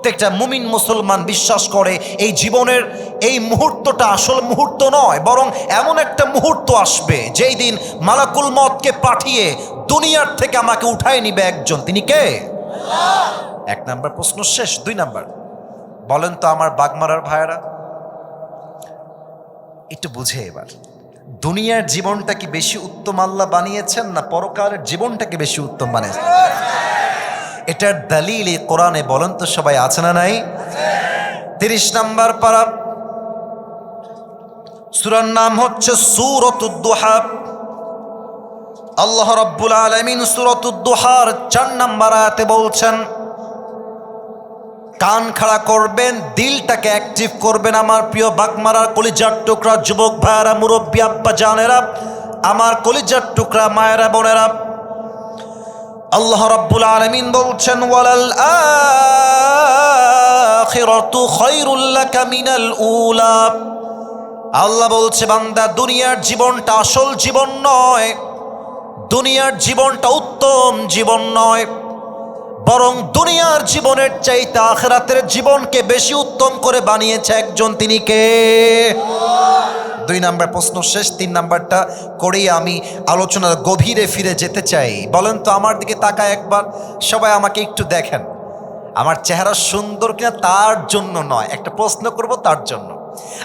প্রত্যেকটা মুমিন মুসলমান বিশ্বাস করে এই জীবনের এই মুহূর্তটা আসল মুহূর্ত নয়, বরং এমন একটা মুহূর্ত আসবে যেই দিন মালাকুল মউতকে পাঠিয়ে দুনিয়ার থেকে আমাকে উঠায় নিবে একজন। তিনি কে? এক নাম্বার প্রশ্ন শেষ। 2 নাম্বার, বলেন তো আমার বাগমারার ভাইয়েরা, একটু বুঝে এবার, দুনিয়ার জীবনটা কি বেশি উত্তম আল্লাহ বানিয়েছেন না পরকালের জীবনটাকে বেশি উত্তম বানিয়েছেন? এটার দলিল এই কোরআনে বলেন তো সবাই, আছে না নাই? 30 নাম্বার পারা, সূরার নাম হচ্ছে সূরাতুদ দুহা। আল্লাহ রাব্বুল আলামিন সূরাতুদ দুহার 4 নাম্বার আয়াতে বলছেন, কান খাড়া করবেন, দিলটাকে অ্যাক্টিভ করবেন আমার প্রিয় বাগমারার কলিজার টুকরা যুবক ভাইয়েরা, মুরব্বী আব্বা জানেরা, আমার কলিজার টুকরা মায়েরা বোনেরা। আল্লাহ রাব্বুল আলামিন বলছেন, ওয়ালাল আখিরাতু খায়রুল লাকা মিনাল উলা। আল্লাহ বলছে, বান্দা দুনিয়ার জীবনটা আসল জীবন নয়, দুনিয়ার জীবনটা উত্তম জীবন নয়, বরং দুনিয়ার জীবনের চাইতে আখিরাতের জীবনকে বেশি উত্তম করে বানিয়েছে একজন। তিনি কে? 2 নাম্বার প্রশ্ন শেষ। 3 নাম্বারটা করেই আমি আলোচনার গভীরে ফিরে যেতে চাই। বলেন তো আমার দিকে তাকায় একবার, সবাই আমাকে একটু দেখেন, আমার চেহারা সুন্দর কিনা তার জন্য নয়, একটা প্রশ্ন করব তার জন্য।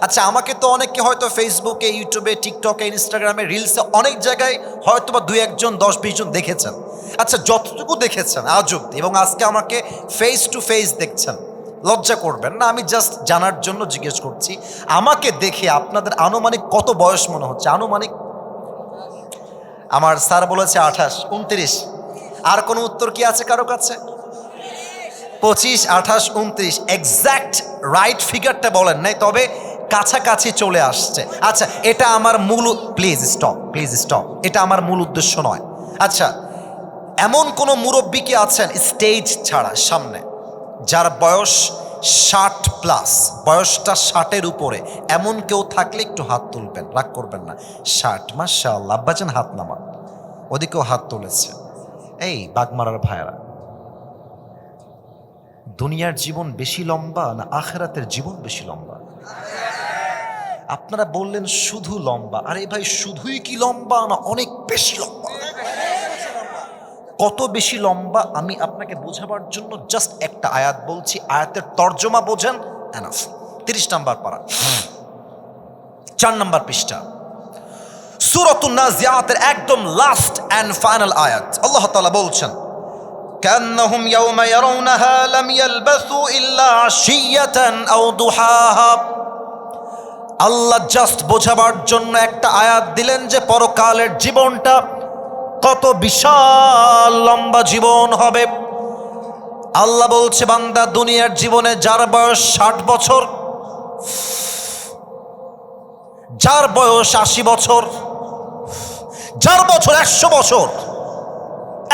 আচ্ছা, আমাকে তো অনেকে হয়তো ফেসবুকে, ইউটিউবে, টিকটকে, ইনস্টাগ্রামে, রিলসে অনেক জায়গায় হয়তো বা 2-1 জন 10-20 জন দেখেছেন। আচ্ছা, যতটুকু দেখেছেন আজ অব্দি, এবং আজকে আমাকে ফেস টু ফেস দেখছেন, লজ্জা করবেন না, আমি জাস্ট জানার জন্য জিজ্ঞেস করছি, আমাকে দেখে আপনাদের আনুমানিক কত বয়স মনে হচ্ছে? আনুমানিক আমার স্যার বলেছে 28, 29। আর কোনো উত্তর কি আছে কারো কাছে? 25, 28, 29 এক্স্যাক্ট রাইট ফিগারটা বলেন নাই, তবে কাছাকাছি চলে আসছে। আচ্ছা, এটা আমার মূল, প্লিজ স্টপ, এটা আমার মূল উদ্দেশ্য নয়। আচ্ছা, এমন কোন মুরব্বী কি আছেন স্টেজ ছাড়া সামনে, যার বয়স 60+, বয়সটা 60-এর উপরে, এমন কেউ থাকলে একটু হাত তুলবেন, রাগ করবেন না। 60, মাশাআল্লাহ, আব্বাজান হাত নামান। ওদিকেও হাত তুলেছে। এই বাগমারার ভাইয়েরা, দুনিয়ার জীবন বেশি লম্বা না আখিরাতের জীবন বেশি লম্বা? আপনারা বললেন শুধু লম্বা। আরে ভাই, শুধুই কি লম্বা না অনেক বেশি লম্বা? কত বেশি লম্বা আমি আপনাকে বোঝাবার জন্য জাস্ট একটা আয়াত বলছি, আয়াতের তর্জমা বোঝেন, এনাফ। 30 নাম্বার পারা, 4 নাম্বার পৃষ্ঠা, সূরাতুন নাজিয়াতের একদম লাস্ট এন্ড ফাইনাল আয়াত। আল্লাহ তাআলা বলছেন, কান্নাহুম ইয়াওমা ইয়ারাউনাহা লাম ইয়ালবাসু ইল্লা আশিয়াতান আও দুহাহা। আল্লাহ জাস্ট বোঝাবার জন্য একটা আয়াত দিলেন যে পরকালের জীবনটা কত বিশাল লম্বা জীবন হবে। আল্লাহ বলছে, বান্দা দুনিয়ার জীবনে যার বয়স 60 বছর, যার বয়স 80 বছর, যার বছর 100 বছর,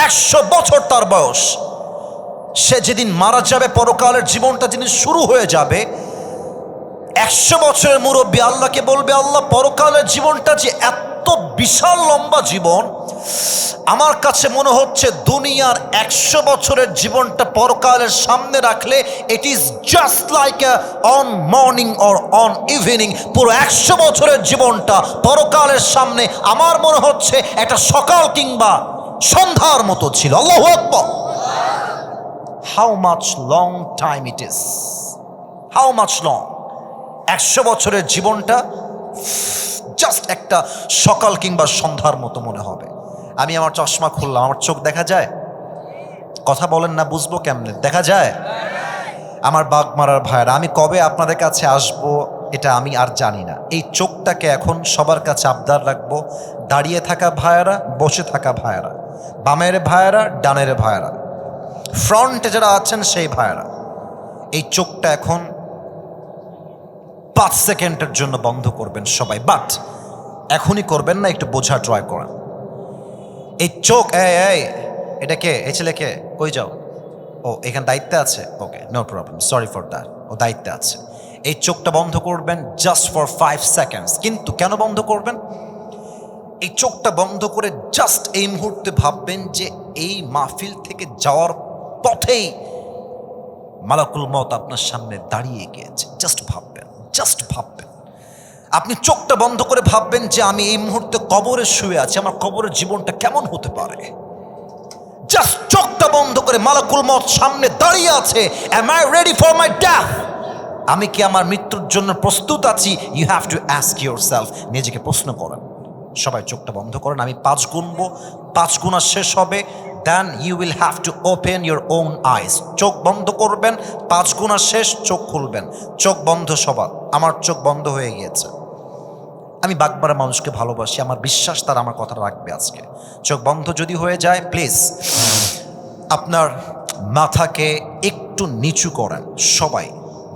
100 বছর তার বয়স, সে যেদিন মারা যাবে, পরকালের জীবনটা যেদিন শুরু হয়ে যাবে, 100 বছরের মুরব্বী আল্লাহকে বলবে, আল্লাহ পরকালের জীবনটা যে এত বিশাল লম্বা জীবন, আমার কাছে মনে হচ্ছে দুনিয়ার 100 বছরের জীবনটা পরকালের সামনে রাখলে it is just like on morning or on evening. পুরো 100 বছরের জীবনটা পরকালের সামনে আমার মনে হচ্ছে একটা সকাল কিংবা সন্ধ্যার মতো ছিল। আল্লাহু আকবার। How much long time it is, how much long. 100 বছরের জীবনটা জাস্ট একটা সকাল কিংবা সন্ধ্যার মতো মনে হবে। আমি আমার চশমা খুললাম, আমার চোখ দেখা যায়? কথা বলেন না, বুঝবো কেমনে? দেখা যায়? আমার বাগমারার ভাইয়েরা, আমি কবে আপনাদের কাছে আসব এটা আমি আর জানি না। এই চোখটাকে এখন সবার কাছে আবদার রাখবো, দাঁড়িয়ে থাকা ভাইয়েরা, বসে থাকা ভাইয়েরা, বামের ভাইয়েরা, ডানের ভাইয়েরা, ফ্রন্টে যারা আছেন সেই ভাইয়েরা, এই চোখটা এখন 5 সেকেন্ডের জন্য বন্ধ করবেন সবাই, বাট এখনই করবেন না, একটু বোঝা ট্রাই করেন। এই চোখ, এই এটা কে? এই ছেলে কে? কই যাও? ও এখানে দায়িত্বে আছে, okay, no problem, sorry for that, ও দায়িত্বে আছে। এই চোখটা বন্ধ করবেন জাস্ট ফর 5 সেকেন্ডস। কিন্তু কেন বন্ধ করবেন? এই চোখটা বন্ধ করে জাস্ট এই মুহূর্তে ভাববেন যে এই মাহফিল থেকে যাওয়ার পথেই মালাকুল মওত আপনার সামনে দাঁড়িয়ে গিয়েছে। জাস্ট ভাববেন, জাস্ট ভাববেন, আপনি চোখটা বন্ধ করে ভাববেন যে আমি এই মুহূর্তে কবরে শুয়ে আছি, আমার কবরের জীবনটা কেমন হতে পারে। জাস্ট চোখটা বন্ধ করে মালাকুল মওত সামনে দাঁড়িয়ে আছে। Am I ready for my death? আমি কি আমার মৃত্যুর জন্য প্রস্তুত আছি? You have to ask yourself, নিজেকে প্রশ্ন করেন। সবাই চোখটা বন্ধ করেন, আমি 5 গুনবো, 5 গুণা শেষ হবে, then you will have to open your own eyes. চোখ বন্ধ করবেন, 5 গুণা শেষ, চোখ খুলবেন। চোখ বন্ধ সবার, আমার চোখ বন্ধ হয়ে গিয়েছে। আমি বাগবারা মানুষকে ভালোবাসি, আমার বিশ্বাস তারা আমার কথা রাখবে আজকে। চোখ বন্ধ যদি হয়ে যায়, প্লিজ আপনার মাথাকে একটু নিচু করেন। সবাই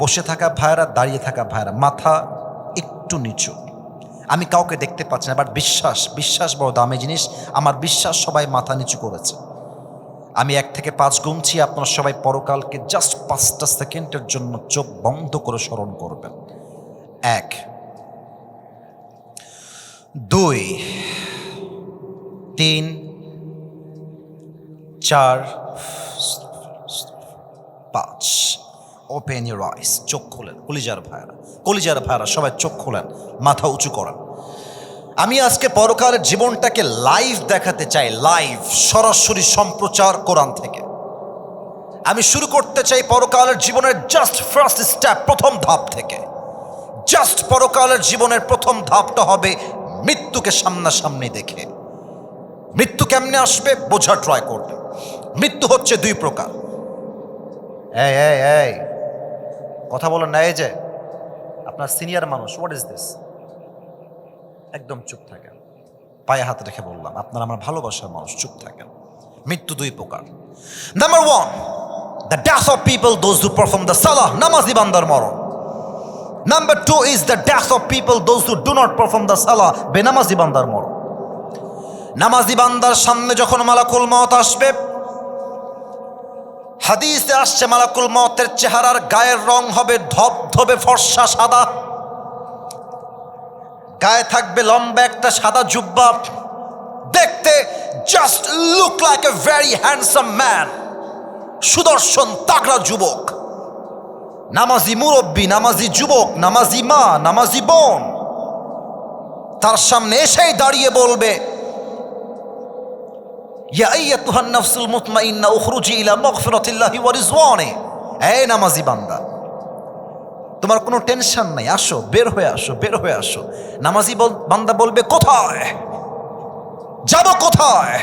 বসে থাকা ভাইরা, দাঁড়িয়ে থাকা ভাইরা, মাথা একটু নিচু। আমি কাউকে দেখতে পাচ্ছি না, বাট বিশ্বাস বড় দামি জিনিস। আমার বিশ্বাস সবাই মাথা নিচু করেছে। আমি 1 থেকে 5 গুনছি, আপনারা সবাই পরকালকে জাস্ট 5টা সেকেন্ডের জন্য চোখ বন্ধ করে স্মরণ করবেন। 1, 2, 3, 4, 5। ওপেন ইউর আইস, চোখ খোলেন। কলিজার ভাইরা সবাই চোখ খোলেন, মাথা উঁচু করেন। আমি আজকে পরকালের জীবনটাকে লাইভ দেখাতে চাই, লাইভ, সরাসরি সম্প্রচার কোরআন থেকে। আমি শুরু করতে চাই পরকালের জীবনের জাস্ট ফার্স্ট স্টেপ, প্রথম ধাপ থেকে। জাস্ট পরকালের জীবনের প্রথম ধাপটা হবে মৃত্যুকে সামনাসামনি দেখে। মৃত্যু কেমনে আসবে বোঝা ট্রাই করবে। মৃত্যু হচ্ছে 2 প্রকার। এই কথা বলেন না, এই যে আপনার সিনিয়র মানুষ, হোয়াট ইজ দিস? একদম চুপ থাকেন, পায়ে হাত রেখে বললাম, আপনারা আমার ভালোবাসার মানুষ, চুপ থাকেন। মৃত্যু 2 প্রকার। Number 1, the death of people those who perform the সালাহ, নামাজি বান্দার মরণ। Number 2 is the death of people those who do not perform the সালাহ, বেনামাজি বান্দার মরণ। নামাজি বান্দার সামনে যখন মালাকুল মওত আসবে, হাদিসে আসছে মালাকুল মওতের চেহারার গায়ের রং হবে ধবধবে ফর্সা সাদা, গায়ে থাকবে লম্বা একটা সাদা জুব্বা, দেখতে just look like a very handsome man, সুদর্শন তাগড়া যুবক, নামাজি মুরব্বী, নামাজি যুবক, নামাজি মা, নামাজি বোন তার সামনে এসেই দাঁড়িয়ে বলবে, ইয়া আইয়াতুহান নাফসুল মুতমাইন্না উখরুজি ইলা মাগফিরাতিল্লাহি ওয়া রিজওয়ানি। এই নামাজি বান্দা, তোমার কোনো টেনশন নাই, আসো, বের হয়ে আসো, বের হয়ে আসো। নামাজি বান্দা বলবে, কোথায় যাব, কোথায়?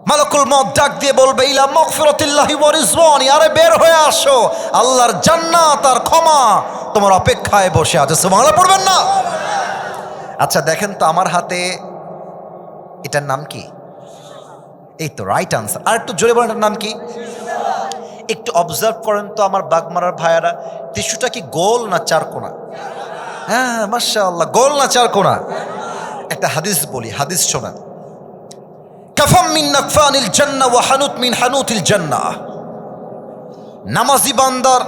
মালাকুল মওত ডাক দিয়ে বলবে, ইলা মাগফিরাতিল্লাহি ওয়া রিজওয়ানি, আরে বের হয়ে আসো, আল্লাহর জান্নাত আর ক্ষমা তোমার অপেক্ষায় বসে আছে। সুবহানাল্লাহ পড়বেন না? আচ্ছা দেখেন তো আমার হাতে, এটার নাম কি? এই তো রাইট আনসার। আর একটু জোরে বলেন, এটার নাম কি? একটু অবজার্ভ করেন তো আমার বাগমারার ভাইয়ারা, টিস্যুটা কি গোল না চারকোনা? হ্যাঁ মাশাআল্লাহ, গোল না চারকোনা? একটা হাদিস বলি, হাদিস শোনেন। কাফাম মিন নাকফানিল জান্নাহ ওয়া হানুত মিন হানুতিল জান্নাহ। নামাজি বান্দার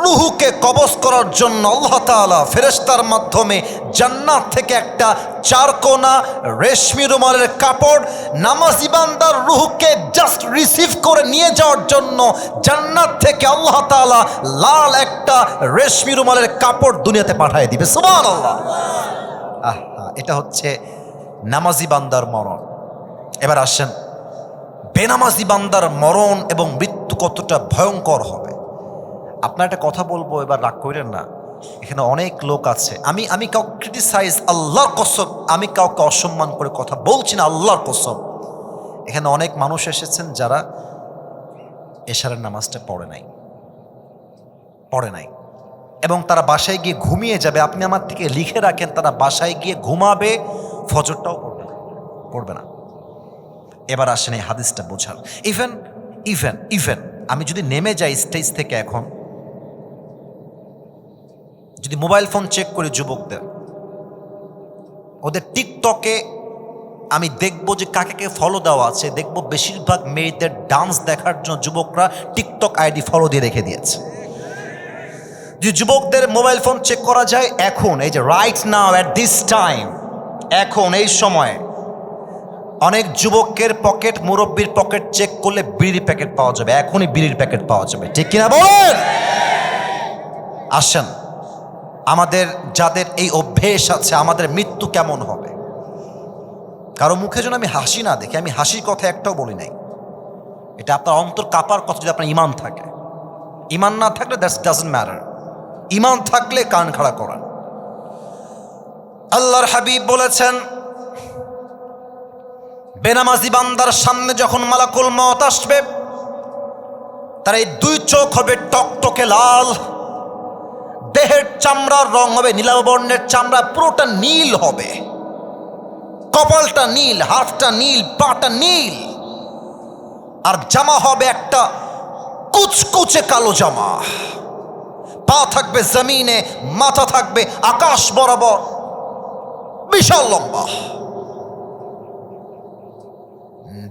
রুহুকে কবজ করার জন্য আল্লাহ তাআলা ফেরেশতার মাধ্যমে জান্নাত থেকে একটা চারকোনা রেশমি রুমালের কাপড় নামাজি বান্দার রুহুকে জাস্ট রিসিভ করে নিয়ে যাওয়ার জন্য জান্নাত থেকে আল্লাহ তাআলা লাল একটা রেশমি রুমালের কাপড় দুনিয়াতে পাঠিয়ে দিবে। সুবহানাল্লাহ। এটা হচ্ছে নামাজি বান্দার মরণ। এবার আসেন, বেনামাজি বান্দার মরণ এবং মৃত্যু কতটা ভয়ঙ্কর হবে। আপনার একটা কথা বলবো, এবার রাগ করেন না, এখানে অনেক লোক আছে, আমি কাউকে ক্রিটিসাইজ, আল্লাহর কসম আমি কাউকে অসম্মান করে কথা বলছি না, আল্লাহর কসম। এখানে অনেক মানুষ এসেছেন যারা এশারের নামাজটা পড়ে নাই এবং তারা বাসায় গিয়ে ঘুমিয়ে যাবে। আপনি আমার থেকে লিখে রাখেন, তারা বাসায় গিয়ে ঘুমাবে, ফজরটাও পড়বে না। এবার আসেন এই হাদিসটা বোঝার। ইভেন আমি যদি নেমে যাই স্টেজ থেকে, এখন যদি মোবাইল ফোন চেক করি যুবকদের, ওদের টিকটকে আমি দেখবো যে কাকে ফলো দেওয়া আছে, দেখবো বেশিরভাগ মেয়েদের ডান্স দেখার জন্য যুবকরা টিকটক আইডি ফলো দিয়ে রেখে দিয়েছে। যে যুবকদের মোবাইল ফোন চেক করা যায় এখন, এই যে right now at this time, এখন এই সময় অনেক যুবকের পকেট, মুরব্বীর পকেট চেক করলে বিড়ির প্যাকেট পাওয়া যাবে, এখনই বিড়ির প্যাকেট পাওয়া যাবে, ঠিক কিনা বলেন? আসেন, আমাদের যাদের এই অভ্যেস আছে, আমাদের মৃত্যু কেমন হবে? কারো মুখে যেন আমি হাসি না দেখি। আমি হাসির কথা একটাও বলি নাই। এটা আপনার অন্তর কাপার কথা যদি আপনার ইমান থাকে। ইমান না থাকলে দ্যাটস ডাজন্ট ম্যাটার। ইমান থাকলে কান খাড়া করেন। আল্লাহর হাবিব বলেছেন, বেনামাজি বান্দার সামনে যখন মালাকুল মওত আসবে, তার এই দুই চোখ হবে টকটকে লাল, দেহের চামড়ার রং হবে নীলাভ বর্ণের চামড়া, পুরোটা নীল হবে, কপালটা নীল, হাতটা নীল, পাটা নীল, আর জামা হবে একটা কুচকুচে কালো জামা। পা থাকবে জমিনে, মাথা থাকবে আকাশ বরাবর, বিশাল লম্বা।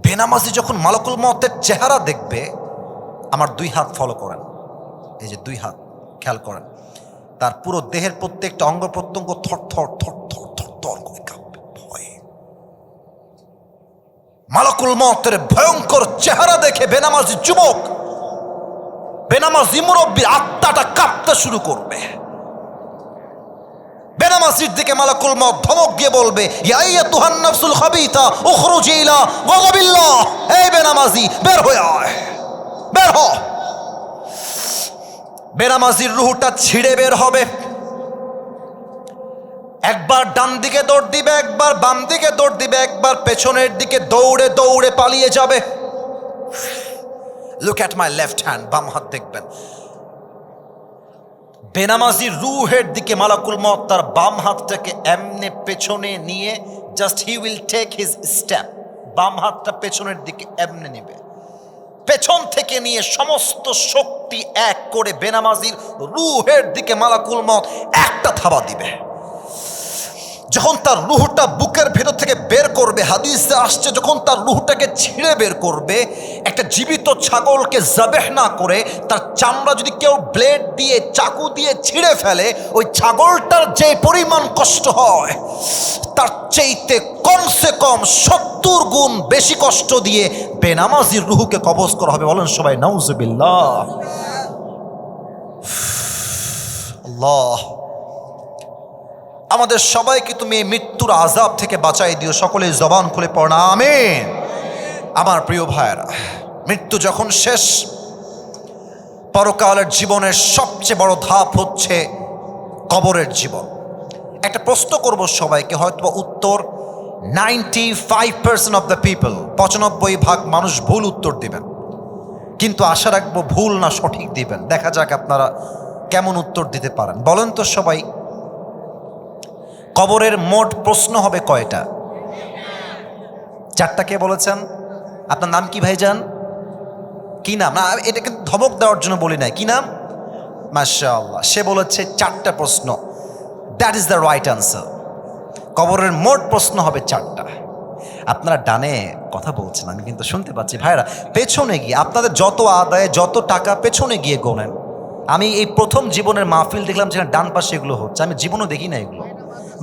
বেনামাজি যখন মালাকুল মওতের চেহারা দেখবে, আমার দুই হাত ফলো করেন, এই যে দুই হাত খেয়াল করেন, তার পুরো দেহের প্রত্যেকটা অঙ্গ প্রত্যঙ্গ থর থর থর থর থর থর করে কাঁপবে ভয়ে। মালাকুল মওতের ভয়ঙ্কর চেহারা দেখে বেনামাজি যুবক, বেনামাজি মুরব্বীর আত্মাটা কাঁপতে শুরু করবে। বেনামাজির দিকে মালাকুল মওত ধমক দিয়ে বলবে, ইয়া আইয়াতুহান নাফসুল খাবিথা উখরুজি ইলা গাযাবিল্লাহ, এই বেনামাজি বের হয়ে আয়, বের হ। বেনামাজির রূহটা ছিঁড়ে বের হবে, একবার ডান দিকে দৌড় দিবে, একবার বাম দিকে দৌড় দিবে, একবার পেছনের দিকে দৌড়ে দৌড়ে পালিয়ে যাবে। Look at my left hand, বাম হাত দেখবেন। বেনামাজির রূহের দিকে মালাকুল মওত তার বাম হাতটাকে এমনে পেছনে নিয়ে just he will take his step, বাম হাতটা পেছনের দিকে এমনে নেবে, পেছন থেকে নিয়ে সমস্ত শক্তি এক করে বেনামাজির রূহের দিকে মালাকুল মওত একটা থাবা দিবে। যখন তার রুহটা বুকের ভেতর থেকে বের করবে, হাদিসে আসছে যখন তার রুহটাকে ছিঁড়ে বের করবে, একটা জীবিত ছাগলকে জাবেহ না করে তার চামড়া যদি কেউ ব্লেড দিয়ে চাকু দিয়ে ছিঁড়ে ফেলে, ওই ছাগলটার যে পরিমাণ কষ্ট হয় তার চাইতে কমসে কম 70 গুণ বেশি কষ্ট দিয়ে বেনামাজির রুহকে কবজ করা হবে। বলেন সবাই নাউজুবিল্লাহ। আল্লাহ আমাদের সবাইকে তুমি এই মৃত্যুর আযাব থেকে বাঁচাই দিও। সকলে জবান খুলে পড়ো না আমিন। আমার প্রিয় ভাইয়েরা, মৃত্যু যখন শেষ, পরকালের জীবনের সবচেয়ে বড় ধাপ হচ্ছে কবরের জীবন। একটা প্রশ্ন করব সবাইকে, হয়তো উত্তর 95% অফ দ্য পিপল, 95% মানুষ ভুল উত্তর দিবেন, কিন্তু আশা রাখবো ভুল না সঠিক দিবেন। দেখা যাক আপনারা কেমন উত্তর দিতে পারেন। বলেন তো সবাই, কবরের মোট প্রশ্ন হবে কয়টা? 4টা। কে বলেছেন? আপনার নাম কি ভাইজান? কি নাম? না, এটা কিন্তু ধমক দেওয়ার জন্য বলি নাই। কি নাম? মাশাআল্লাহ, সে বলেছে 4টা প্রশ্ন। That is the right answer. কবরের মোট প্রশ্ন হবে 4টা। আপনারা ডানে কথা বলছেন, আমি কিন্তু শুনতে পাচ্ছি। ভাইরা পেছনে গিয়ে আপনাদের যত আদায় যত টাকা পেছনে গিয়ে গোনেন। আমি এই প্রথম জীবনের মাহফিল দেখলাম যেখানে ডান পাশে এগুলো হচ্ছে, আমি জীবনও দেখি না এগুলো।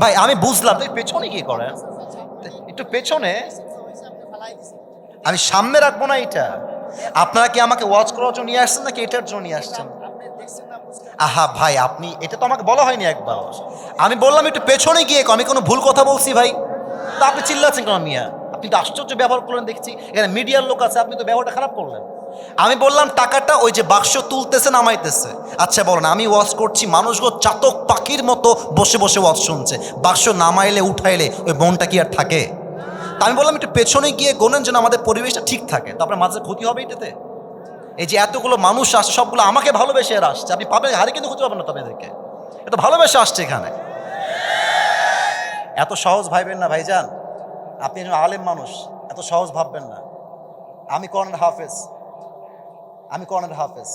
ভাই আমি বুঝলাম, পেছনে গিয়ে করেন, একটু পেছনে, আমি সামনে রাখবো না। এটা আপনারা কি আমাকে ওয়াচ করার জন্য নিয়ে আসছেন নাকি এটার জন্য নিয়ে আসছেন? আহা ভাই, আপনি এটা তো আমাকে বলা হয়নি একবার। আমি বললাম একটু পেছনে গিয়ে, আমি কোনো ভুল কথা বলছি ভাই? তা আপনি চিল্লাচ্ছেন কেন মিয়া? আপনি তো আশ্চর্য ব্যবহার করলেন দেখছি, এখানে মিডিয়ার লোক আছে, আপনি তো ব্যবহারটা খারাপ করলেন। আমি বললাম টাকাটা ওই যে বাক্স তুলতেছে নামাইতেছে। আচ্ছা বলেন, আমি ওয়াজ করছি, মানুষগুলো চাতক পাখির মতো বসে বসে ওয়াজ শুনছে, বাক্স নামাইলে উঠাইলে ওই মনটা কি আর থাকে? তা আমি বললাম একটু পেছনে গিয়ে গোনেন যেন আমাদের পরিবেশটা ঠিক থাকে, তারপরে মাঝে ক্ষতি হবে এটাতে। এই যে এতগুলো মানুষ আসছে, সবগুলো আমাকে ভালোবেসে এরা আসছে, আপনি পাবেন হারে কিন্তু খুঁজে পাবেন না। তবে এদেরকে এত ভালোবেসে আসছে এখানে, এত সহজ ভাববেন না ভাইজান। আপনি একজন আলেম মানুষ, এত সহজ ভাববেন না। আমি কোরআনের হাফেজ,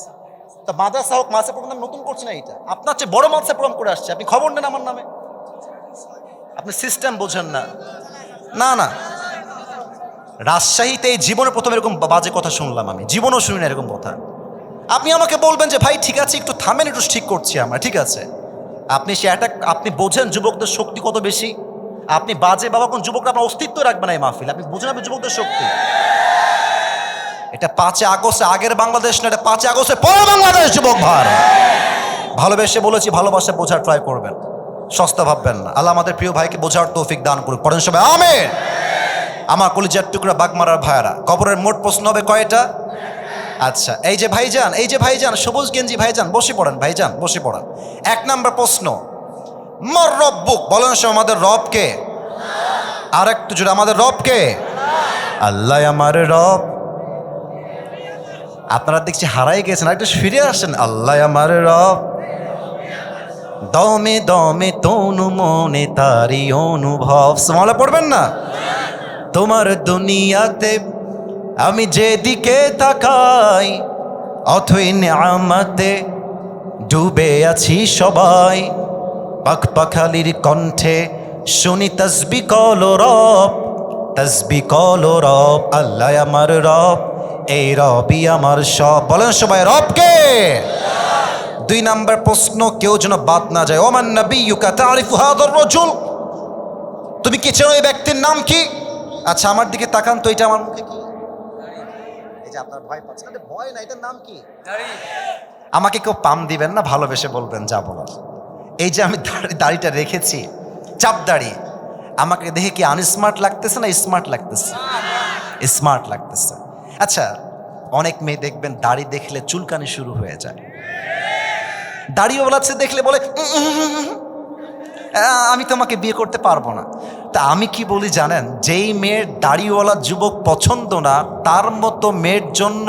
তা মাদ্রাসা হোক, মাদ্রাসা প্রোগ্রাম নতুন করছি না, এটা আপনার চেয়ে বড় মাদ্রাসা প্রোগ্রাম করে আসছে। আপনি খবর নেন আমার নামে, আপনি সিস্টেম বোঝেন না। না না, রাজশাহীতে এই জীবনে প্রথম এরকম বাজে কথা শুনলাম, আমি জীবনও শুনি না এরকম কথা। আপনি আমাকে বলবেন যে ভাই ঠিক আছে একটু থামেন, একটু ঠিক করছি আমরা, ঠিক আছে। আপনি সে অ্যাটাক, আপনি বোঝেন যুবকদের শক্তি কত বেশি। আপনি বাজে বাবা কোন যুবকরা আপনার অস্তিত্ব রাখবে না এই মাহফিল। আপনি বুঝেন আপনি যুবকদের শক্তি। এটা 5 আগস্টে আগের বাংলাদেশ না, এটা 5 আগস্টে পরের বাংলাদেশ যুবক ভাই। ভালোবেসে বলেছি, ভালোবাসা বোঝার ট্রাই করবেন, সস্তা ভাববেন না। আল্লাহ আমাদের প্রিয় ভাইকে বোঝার তৌফিক দান করুক, পড়েন সবাই আমিন। আমার কলিজার টুকরা বাগমারার ভাইয়ারা, কবরের মোট প্রশ্ন হবে কয়টা? আচ্ছা, এই যে ভাইজান সবুজ গেঞ্জি ভাইজান, বসে পড়েন ভাইজান, বসে পড়েন। 1 নম্বর প্রশ্ন, মর রব্বুক, বলেন সব আমাদের রব কে? আর একটু জোরে, আমাদের রব কে? আল্লাহ আমার রব। আপনারা দেখছি হারাই গেছেন, একটু ফিরে আসেন। আল্লাহ আমার রব, দমে দমে তনু মনে তারি অনুভব। সুবহানাল্লাহ পড়বেন না? তোমার দুনিয়াতে আমি যেদিকে তাকাই, অথই নিয়ামতে ডুবে আছি সবাই। পাখপাখালির কণ্ঠে শুনি তসবি কল রব, তসবি কল রব। আল্লাহ আমার রব, এই রবই আমার সব। বলেন সবাই রব কে? 2 নম্বর প্রশ্ন, কেউ যেন বাদ না যায়। ওমান নাবিয়্যুকা তারিফু হাযার রাজুল, তুমি কি চেনো এই ব্যক্তির নাম কি? আচ্ছা আমার দিকে তাকান তো, এটা আমার মুখে কি? এই যে আপনার ভয় পাচ্ছেন, আরে ভয় না, এটার নাম কি? আমাকে কেউ পাম দিবেন না, ভালোবেসে বলবেন যা বলার। এই যে আমি দাড়িটা রেখেছি, চাপ দাড়ি, আমাকে দেখে কি আনস্মার্ট লাগতেছে না স্মার্ট লাগতেছে? স্মার্ট লাগতেছে। আচ্ছা, অনেক মেয়ে দেখবেন দাড়ি দেখলে চুলকানি শুরু হয়ে যায়। দাড়িওয়ালা দেখলে বলে আমি তোমাকে বিয়ে করতে পারবো না। তা আমি কি বলি জানেন, যেই মেয়ের দাড়িওয়ালা যুবক পছন্দ না, তার মতো মেয়ের জন্য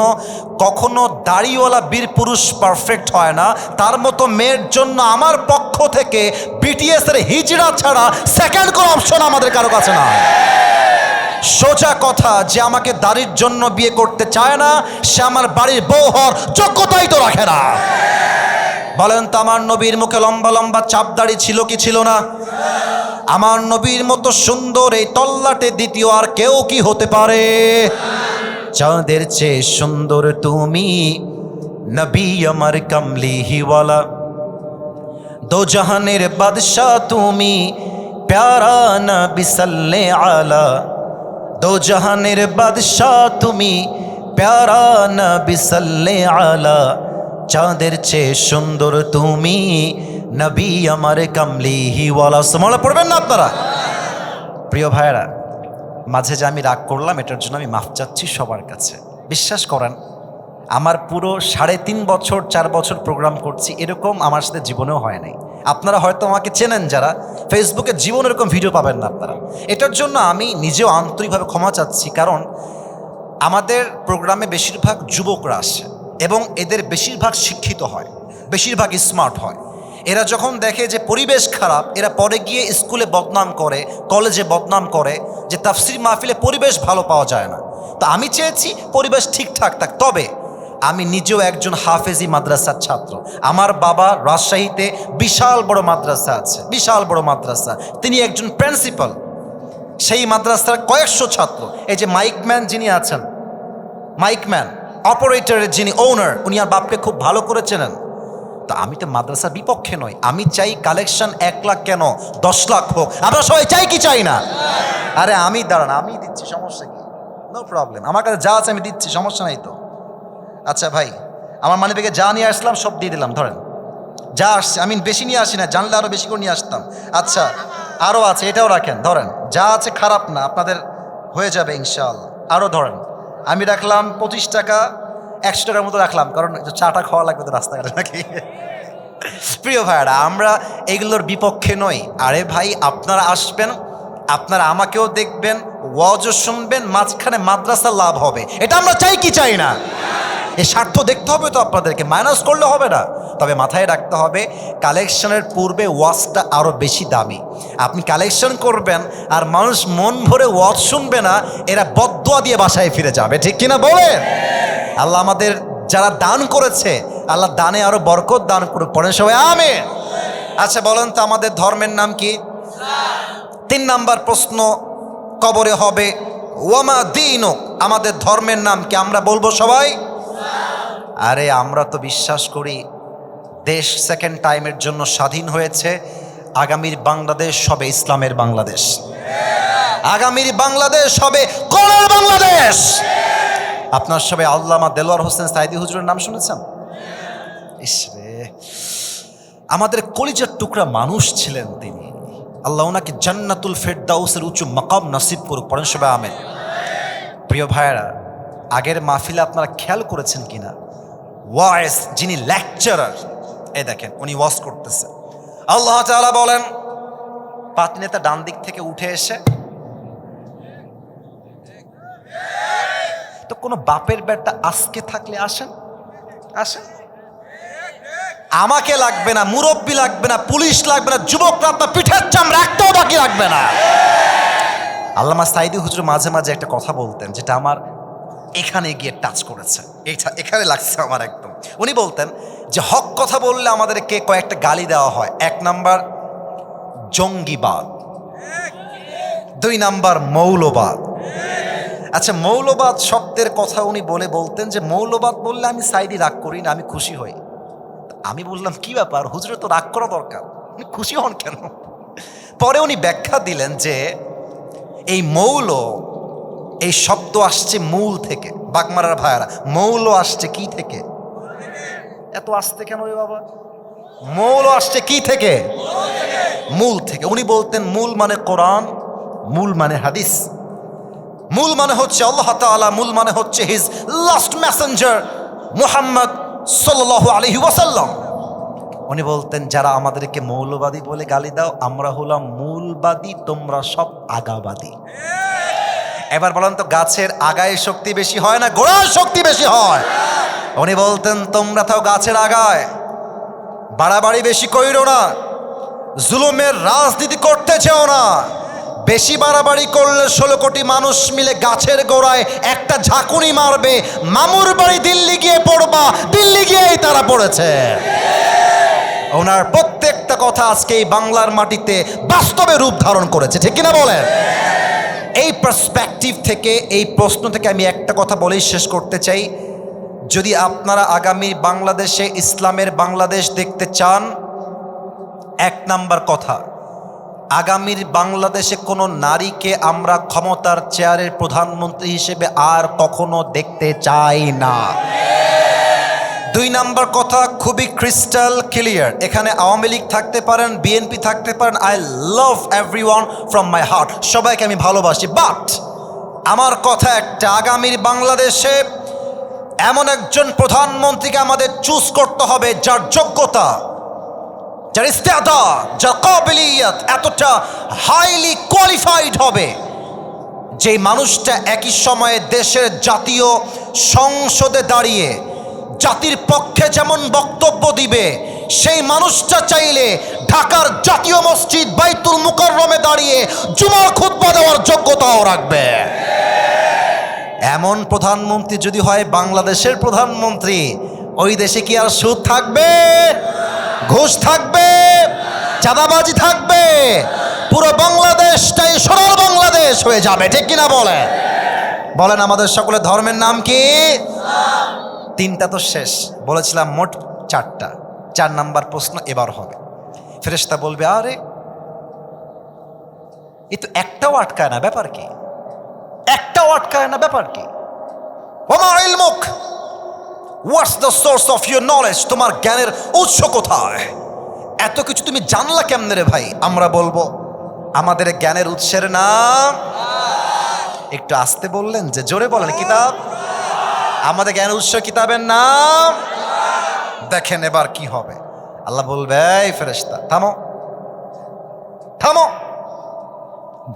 কখনো দাড়িওয়ালা বীর পুরুষ পারফেক্ট হয় না। তার মতো মেয়ের জন্য আমার পক্ষ থেকে বিটিএস এর হিজড়া ছাড়া সেকেন্ড কোনো অপশন আমাদের কারো কাছে না। সোজা কথা, যে আমাকে দাড়ির জন্য বিয়ে করতে চায় না, সে আমার বাড়ির বউ হওয়ার যোগ্যতাই তো রাখে না। বলেন তো, আমার নবীর মুখে লম্বা লম্বা চাপ দাড়ি ছিল কি ছিল না? আমার নবীর মতো সুন্দর এই তল্লাটে দ্বিতীয় আর কেউ কি হতে পারে? চাঁদের চেয়ে সুন্দর তুমি, নবী আমার কামলিহিওয়ালা। দো জাহানের বাদশাহ তুমি, প্যারা নবী সাল্লে আলা। দো জাহানের বাদশাহ তুমি, প্যারা নবী সাল্লে আলা। চাঁদের চেয়ে সুন্দর তুমি, নবী আমার কামলিহিওয়ালা। সুবহানাল্লাহ পড়বেন না আপনারা? প্রিয় ভাইয়েরা, মাঝে যে আমি রাগ করলাম, এটার জন্য আমি মাফ চাচ্ছি সবার কাছে। বিশ্বাস করেন, আমার পুরো 3.5 বছর 4 বছর প্রোগ্রাম করছি, এরকম আমার সাথে জীবনেও হয় নাই। আপনারা হয়তো আমাকে চেনেন যারা, ফেসবুকে জীবন এরকম ভিডিও পাবেন না আপনারা। এটার জন্য আমি নিজেও আন্তরিকভাবে ক্ষমা চাচ্ছি, কারণ আমাদের প্রোগ্রামে বেশিরভাগ যুবকরা আসে এবং এদের বেশিরভাগ শিক্ষিত হয়, বেশিরভাগ স্মার্ট হয়। এরা যখন দেখে যে পরিবেশ খারাপ, এরা পরে গিয়ে স্কুলে বদনাম করে, কলেজে বদনাম করে যে তাফসির মাহফিলে পরিবেশ ভালো পাওয়া যায় না। তো আমি চেয়েছি পরিবেশ ঠিকঠাক থাক। তবে আমি নিজেও একজন হাফেজি মাদ্রাসার ছাত্র। আমার বাবা রাজশাহীতে বিশাল বড় মাদ্রাসা আছে, বিশাল বড় মাদ্রাসা। তিনি একজন প্রিন্সিপাল, সেই মাদ্রাসার কয়েকশো ছাত্র। এই যে মাইকম্যান যিনি আছেন, মাইকম্যান অপারেটরের যিনি ওনার, উনি আর বাপকে খুব ভালো করে চেনেন। তো আমি তো মাদ্রাসার বিপক্ষে নই, আমি চাই কালেকশন 1 লাখ কেন 10 লাখ হোক। আমরা সবাই চাই কি চাই না? আরে আমি দাঁড়ান, আমি দিচ্ছি, সমস্যা কি? নো প্রবলেম, আমার কাছে যা আছে আমি দিচ্ছি, সমস্যা নাই তো। আচ্ছা ভাই, আমার মানি ব্যাগে যা নিয়ে আসলাম সব দিয়ে দিলাম, ধরেন যা আসছে। আমি বেশি নিয়ে আসি না, জানলে আরও বেশি করে নিয়ে আসতাম। আচ্ছা আরও আছে, এটাও রাখেন, ধরেন যা আছে খারাপ না, আপনাদের হয়ে যাবে ইনশাআল্লাহ। আরও ধরেন, আমি রাখলাম 25 টাকা, 100 টাকার মতো রাখলাম, কারণ চাটা খাওয়া লাগবে তো রাস্তাঘাটে নাকি। প্রিয় ভাইরা, আমরা এগুলোর বিপক্ষে নই। আরে ভাই, আপনারা আসবেন, আপনারা আমাকেও দেখবেন, ওয়াজও শুনবেন, মাঝখানে মাদ্রাসা লাভ হবে, এটা আমরা চাই কি চাই না? এই স্বার্থ দেখতে হবে তো আপনাদেরকে, মাইনাস করলে হবে না। তবে মাথায় রাখতে হবে, কালেকশনের পূর্বে ওয়াজটা আরও বেশি দামি। আপনি কালেকশন করবেন আর মানুষ মন ভরে ওয়াজ শুনবে না, এরা বদদুয়া দিয়ে বাসায় ফিরে যাবে, ঠিক কিনা বলেন? আল্লাহ আমাদের যারা দান করেছে, আল্লাহ দানে আরো বরকত দান করুক, পড়েন সবাই আমিন। আচ্ছা বলেন তো, আমাদের ধর্মের নাম কি? 3 নাম্বার প্রশ্ন কবরে হবে, ওয়ামা দীনুক, আমাদের ধর্মের নাম কি? আমরা বলবো সবাই। আরে আমরা তো বিশ্বাস করি দেশ সেকেন্ড টাইমের জন্য স্বাধীন হয়েছে, আগামীর বাংলাদেশ হবে ইসলামের বাংলাদেশ, আগামীর বাংলাদেশ হবে কোরআনের বাংলাদেশ। আপনার সবাই আল্লামা দেলোয়ার হোসেন সাইদি হুজুরের নাম শুনেছেন? ইসরে, আমাদের কলিজার টুকরা মানুষ ছিলেন তিনি। আল্লাহ ওনাকে জান্নাতুল ফেরদাউসের উঁচু মাকাম নসিব করুক, পড়েন সবাই আমিন। প্রিয় ভাইয়েরা, আগের মাহফিলে আপনারা খেয়াল করেছেন কিনা, ওয়াইজ যিনি লেকচারার, এই দেখেন উনি ওয়াজ করতেছে। আল্লাহ তাআলা বলেন, পাতি নেতা ডান দিক থেকে উঠে এসে, তো কোনো বাপের বেটা আজকে থাকলে আসেন, আসেন, আমাকে লাগবে না, মুরব্বী লাগবে না, পুলিশ লাগবে না, যুবকরা আপনার পিঠের চামড়া একটাও বাকি লাগবে না। আল্লামা সাইদি হুজুর মাঝে মাঝে একটা কথা বলতেন, যেটা আমার এখানে গিয়ে টাচ করেছে, এখানে লাগছে আমার একদম। উনি বলতেন যে হক কথা বললে আমাদেরকে কয়েকটা গালি দেওয়া হয়। 1 নাম্বার জঙ্গিবাদ, 2 নাম্বার মৌলবাদ। আচ্ছা, মৌলবাদ শব্দের কথা উনি বলতেন যে মৌলবাদ বললে আমি সাইদি রাগ করি না, আমি খুশি হই। আমি বললাম কি ব্যাপার হুজুরের তো রাগ করা দরকার, উনি খুশি হন কেন? পরে উনি ব্যাখ্যা দিলেন যে এই মৌল, এই শব্দ আসছে মূল থেকে। বাগমারার ভাইয়ারা, মৌল আসছে কি থেকে? এত আসতে কেন রে বাবা? মৌল আসছে কি থেকে? মূল থেকে। উনি বলতেন মূল মানে কোরআন, মূল মানে হাদিস, মূল মানে হচ্ছে আল্লাহ তাআলা, মূল মানে হচ্ছে হিজ লাস্ট মেসেঞ্জার মুহাম্মদ সাল্লাল্লাহু আলাইহি ওয়াসাল্লাম। উনি বলতেন যারা আমাদেরকে মৌলবাদী বলে গালি দাও, আমরা হলাম মূলবাদী, তোমরা সব আগাবাদী। এবার বলেন তো, গাছের আগায় শক্তি বেশি হয় না গোড়ায় শক্তি বেশি হয়? উনি বলতেন তোমরা তো গাছের আগায়, বাড়াবাড়ি বেশি কইরো না, জুলুমের রাজনীতি করতে চাও না। বেশি বাড়াবাড়ি করলে 16 কোটি মানুষ মিলে গাছের গোড়ায় একটা ঝাঁকুনি মারবে, মামুর বাড়ি দিল্লি গিয়ে পড়বা, দিল্লি গিয়েই তারা পড়েছে। ওনার প্রত্যেকটা কথা আজকে এই বাংলার মাটিতে বাস্তবে রূপ ধারণ করেছে, ঠিক কিনা বলেন? এই পার্সপেক্টিভ থেকে, এই প্রশ্ন থেকে আমি একটা কথা বলেই শেষ করতে চাই। যদি আপনারা আগামী বাংলাদেশে ইসলামের বাংলাদেশ দেখতে চান, 1 নাম্বার কথা, আগামীর বাংলাদেশে কোনো নারীকে আমরা ক্ষমতার চেয়ারের প্রধানমন্ত্রী হিসেবে আর কখনো দেখতে চাই না। 2 নাম্বার কথা খুবই ক্রিস্টাল ক্লিয়ার, এখানে আওয়ামী লীগ থাকতে পারেন, বিএনপি থাকতে পারেন, I love everyone from my heart, সবাইকে আমি ভালোবাসি। বাট আমার কথা একটা, আগামীর বাংলাদেশে এমন একজন প্রধানমন্ত্রীকে আমাদের চুজ করতে হবে যার যোগ্যতা, যার ইস্তেআদা, যার কাবিলিয়ত এতটা হাইলি কোয়ালিফাইড হবে, যে মানুষটা একই সময়ে দেশের জাতীয় সংসদে দাঁড়িয়ে জাতির পক্ষে যেমন বক্তব্য দিবে, সেই মানুষটা চাইলে ঢাকার জাতীয় মসজিদ বাইতুল মুকাররমে দাঁড়িয়ে জুমার খুতবা দেওয়ার যোগ্যতাও রাখবে। এমন প্রধানমন্ত্রী যদি হয় বাংলাদেশের প্রধানমন্ত্রী, ওই দেশে কি আর সুদ থাকবে, ঘুষ থাকবে, চাঁদাবাজি থাকবে? পুরো বাংলাদেশটাই সোনার বাংলাদেশ হয়ে যাবে, ঠিক কিনা বলেন? বলেন আমাদের সকলের ধর্মের নাম কি? 3টা তো শেষ বলেছিলাম, মোট 4টা। 4 নাম্বার প্রশ্ন এবার হবে। ফেরেশতা বলবে আরে এ তো একটাও আটকায় না, ব্যাপার কি? একটাও আটকায় না, ব্যাপার কি? ওমা ইলমুক, what's the source of your knowledge? তোমার জ্ঞানের উৎস কোথায়? এত কিছু তুমি জানলা কেমনে রে ভাই? আমরা বলবো আমাদের জ্ঞানের উৎসের নাম, একটু আস্তে বললেন যে, জোরে বলেন, কিতাব। আমাদের জ্ঞানের উৎস কিতাবের নাম। দেখেন এবার কি হবে। আল্লাহ বলবে এই ফেরেশতা থামো, থামো,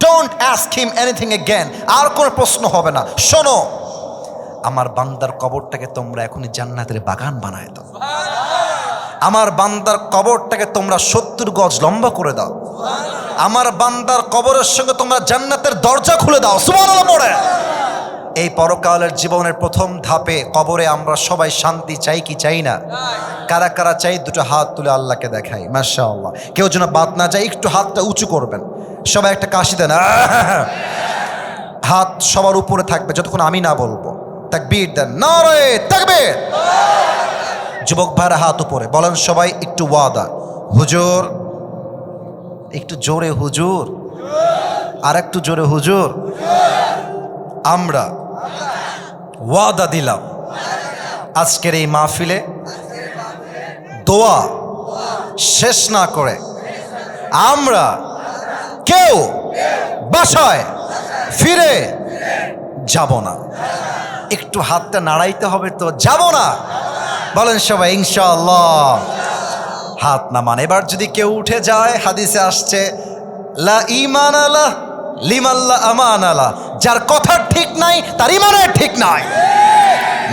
don't ask him anything again, আর কোনো প্রশ্ন হবে না। শোনো, আমার বান্দার কবরটাকে তোমরা এখনই জান্নাতের বাগান বানায় দাও। আমার বান্দার কবরটাকে তোমরা 70 গজ লম্বা করে দাও। আমার বান্দার কবরের সঙ্গে তোমরা জান্নাতের দরজা খুলে দাও। সুবহানাল্লাহ পড়ে। এই পরকালের জীবনের প্রথম ধাপে কবরে আমরা সবাই শান্তি চাই কি চাই না? কারা কারা চাই? 2টো হাত তুলে আল্লাহকে দেখাই, মাশাআল্লাহ। কেউ যেন বাদ না যায়, একটু হাতটা উঁচু করবেন, সবাই একটা কাশি দেন। হাত সবার উপরে থাকবে যতক্ষণ আমি না বলবো। তাকবীর দেন, নারে তাকবীর। যুবক ভাইরা হাত উপরে বলেন সবাই একটু ওয়াদা, হুজুর একটু জোরে হুজুর, আর একটু জোরে হুজুর। আমরা ওয়াদা দিলাম আজকের এই মাহফিলে দোয়া শেষ না করে আমরা কেউ বাসায় ফিরে যাব না। একটু হাতটা নাড়াইতে হবে তো, যাব না বলেন সবাই ইনশাআল্লাহ। হাত নামান। এবার যদি কেউ উঠে যায়, হাদিসে আসছে লা ঈমান আলা লিমান লা আমান আলা, যার কথা ঠিক নাই তার ঈমানের ঠিক নাই।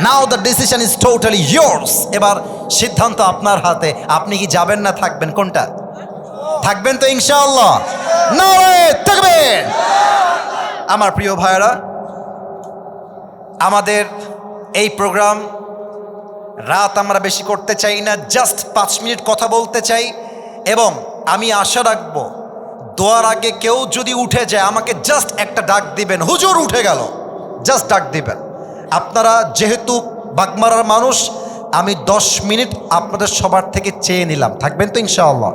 Now the decision is totally yours. এবার সিদ্ধান্ত আপনার হাতে, আপনি কি যাবেন না থাকবেন? কোনটা? থাকবেন তো ইনশাআল্লাহ। নারে তাকবীর। আমার প্রিয় ভাইরা, আমাদের এই প্রোগ্রাম রাত আমরা বেশি করতে চাই না, জাস্ট 5 মিনিট কথা বলতে চাই। এবং আমি আশা রাখবো দোয়ার আগে কেউ যদি উঠে যায় আমাকে জাস্ট একটা ডাক দিবেন, হুজুর উঠে গেল, জাস্ট ডাক দিবেন। আপনারা যেহেতু বাগমারার মানুষ, আমি 10 মিনিট আপনাদের সবার থেকে চেয়ে নিলাম, থাকবেন তো ইনশাআল্লাহ।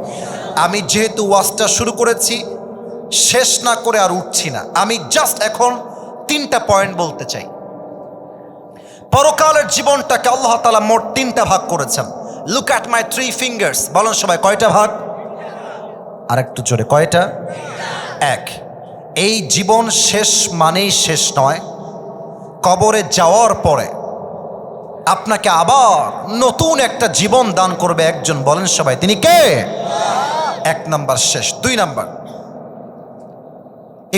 আমি যেহেতু ওয়াজটা শুরু করেছি, শেষ না করে আর উঠছি না। আমি জাস্ট এখন 3টা পয়েন্ট বলতে চাই। পরকালের জীবনটাকে আল্লাহ তাআলা মোট 3টা ভাগ করেছেন। Look at my 3 fingers. বলেন সবাই কয়টা ভাগ? আর একটু জোরে, কয়টা? 1। এই জীবন শেষ মানেই শেষ নয়, কবরে যাওয়ার পরে আপনাকে আবার নতুন একটা জীবন দান করবে একজন। বলেন সবাই তিনি কে? 1 নাম্বার শেষ। 2 number,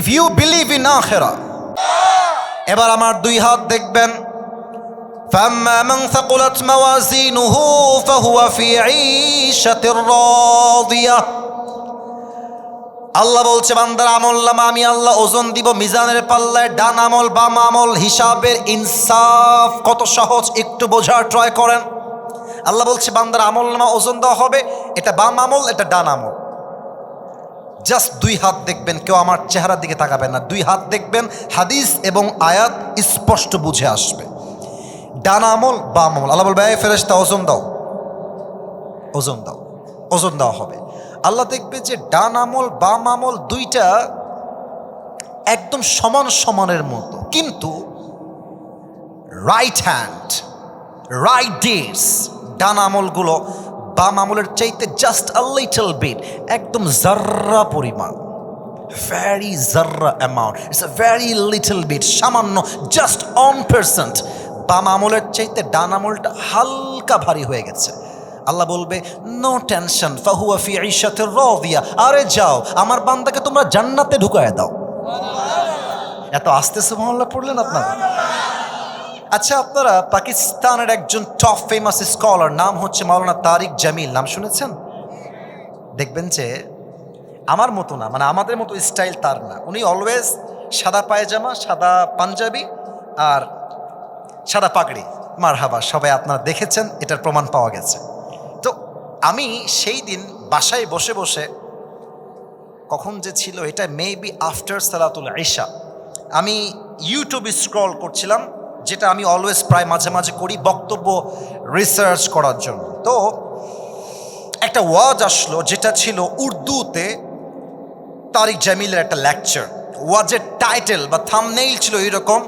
if you believe in আখিরা, এবার আমার 2 হাত দেখবেন। فَأَمَّا مَنْ ثَقُلَتْ مَوَازِينُهُ فَهُوَ فِي عِيشَةٍ رَاضِيَةٍ। আল্লাহ বলছে বান্দার আমলনামা আমি আল্লাহ ওজন দিব মিজানের পাল্লায়, ডান আমল বাম আমল, হিসাবের ইনসাফ কত সহজ একটু বোঝার ট্রাই করেন। আল্লাহ বলছে বান্দার আমলনামা ওজন দেওয়া হবে, এটা বাম আমল, এটা ডান আমল। জাস্ট 2 হাত দেখবেন, কেউ আমার চেহারার দিকে তাকাবেন না, 2 হাত দেখবেন, হাদিস এবং আয়াত স্পষ্ট বুঝে আসবে। ডান আমল বাম আমল। আল্লাহ বলবে এই ফেরেশতা ওজন দাও, ওজন দাও, ওজন দেওয়া হবে। আল্লাহ দেখবে যে ডান আমল বাম আমল 2টা একদম সমান সমানের মতো, কিন্তু রাইট হ্যান্ড রাইট ডিডস, ডান আমলগুলো বাম আমলের চাইতে জাস্ট আ লিটল বিট, একদম জাররা পরিমাণ, ভেরি জাররা amount, it's a very little bit, সামান্য, জাস্ট 1%। বাম আমলের চাইতে ডান আমলটা হালকা ভারী হয়ে গেছে। আল্লাহ বলবে নো টেনশন, ফাহুয়া ফি ঈশাতির রাদিয়া, আরে যাও আমার বান্দাকে তোমরা জান্নাতে ঢুকায় দাও। এত আস্তে সুবহানাল্লাহ পড়লেন আপনারা? আচ্ছা, আপনারা পাকিস্তানের একজন টপ ফেমাস স্কলার, নাম হচ্ছে মাওলানা তারিক জামিল, নাম শুনেছেন? দেখবেন যে আমার মতো না, মানে আমাদের মতো স্টাইল তার না। উনি অলওয়েজ সাদা পায়জামা, সাদা পাঞ্জাবি আর সাদা পাগড়ি। মারহাবা, সবাই আপনারা দেখেছেন, এটার প্রমাণ পাওয়া গেছে। তো আমি সেই দিন বাসায় বসে বসে, কখন যে ছিল এটা মেবি আফটার সালাতুল ইশা, আমি ইউটিউবে স্ক্রল করছিলাম, যেটা আমি অলওয়েজ প্রায় মাঝে মাঝে করি বক্তব্য রিসার্চ করার জন্য। তো একটা ওয়াজ আসলো যেটা ছিল উর্দুতে তারিক জামিলের একটা লেকচার। ওয়াজের টাইটেল বা থাম্বনেইল ছিল এরকম,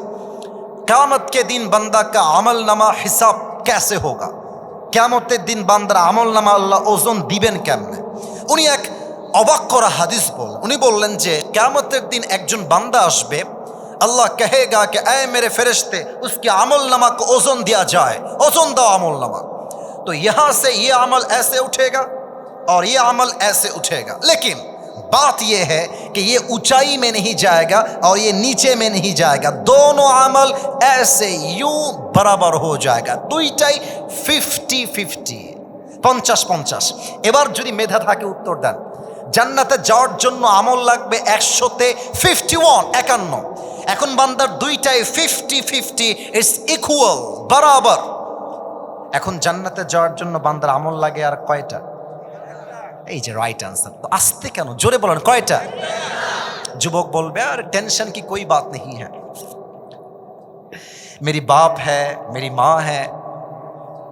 কিয়ামত के दिन बंदा का আমলনামা হিসাব कैसे होगा। কিয়ামতের দিন বান্দার আমলনামা আল্লাহ ওজন দিবেন কেমনে। উনি এক অবাক করা হাদিস বলেন। উনি বললেন যে কিয়ামতের দিন একজন বান্দা আসবে, अल्लाह कहेगा कि ऐ मेरे फरिश्ते उसके अमलनामा को ओजन दिया जाए, ओजन दो अमलनामा। तो यहाँ से ये अमल ऐसे उठेगा और ये अमल ऐसे उठेगा, लेकिन बात ये है कि ये ऊंचाई में नहीं जाएगा और ये नीचे में नहीं जाएगा, दोनों अमल ऐसे यूं बराबर हो जाएगा। দুইটাই 50-50, 50-50। এবার যদি মেধা থাকে উত্তর দেন। জান্নাতে যাওয়ার জন্য আমল লাগবে 100-তে 51, 51। এখন বান্দার দুইটাই 50-50, ইটস ইকুয়াল, বরাবর। এখন জান্নাতে যাওয়ার জন্য বান্দার আমল লাগে আর কয়টা? এই যে রাইট आंसर। তো আস্তে কেন, জোরে বলেন কয়টা? যুবক বলবে আর টেনশন কি कोई बात नहीं है, मेरी बाप है, मेरी माँ है,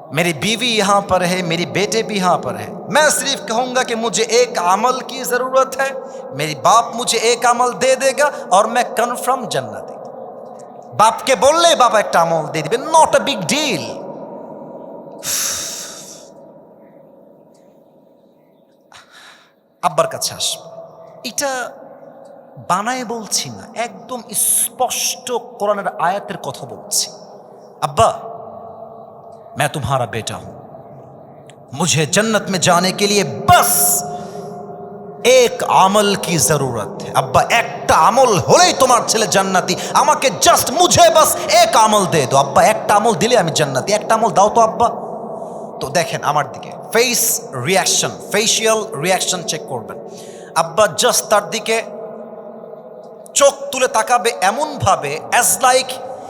मेरी बीवी यहाँ पर है, मेरी बेटे भी यहाँ पर है। मैं सिर्फ कहूँगा कि मुझे एक अमल की ज़रूरत है, मेरी बाप मुझे एक अमल दे देगा और मैं कन्फर्म जन्नती। বাপকে বললে বাবা একটা আমল দিয়ে দিবে, নট আ বিগ ডিল। আব্বার কাছে আসবে, এটা বানায় বলছি না, একদম স্পষ্ট কোরআনের আয়াতের কথা বলছি। अब्बा मैं तुम्हारा बेटा हूं, मुझे जन्नत में जाने के लिए बस एक আমল की जरूरत है। अब्बा একটা আমল হলেই তোমার ছেলে জান্নাতি, আমাকে জাস্ট মুঝে বাস এক আমল দে দো। আব্বা একটা আমল দিলে আমি জান্নাতি, একটা আমল দাও তো আব্বা। তো দেখেন আমার দিকে face reaction, facial reaction check করবেন। আব্বা জাস্ট তার দিকে চোখ তুলে তাকাবে এমন ভাবে as like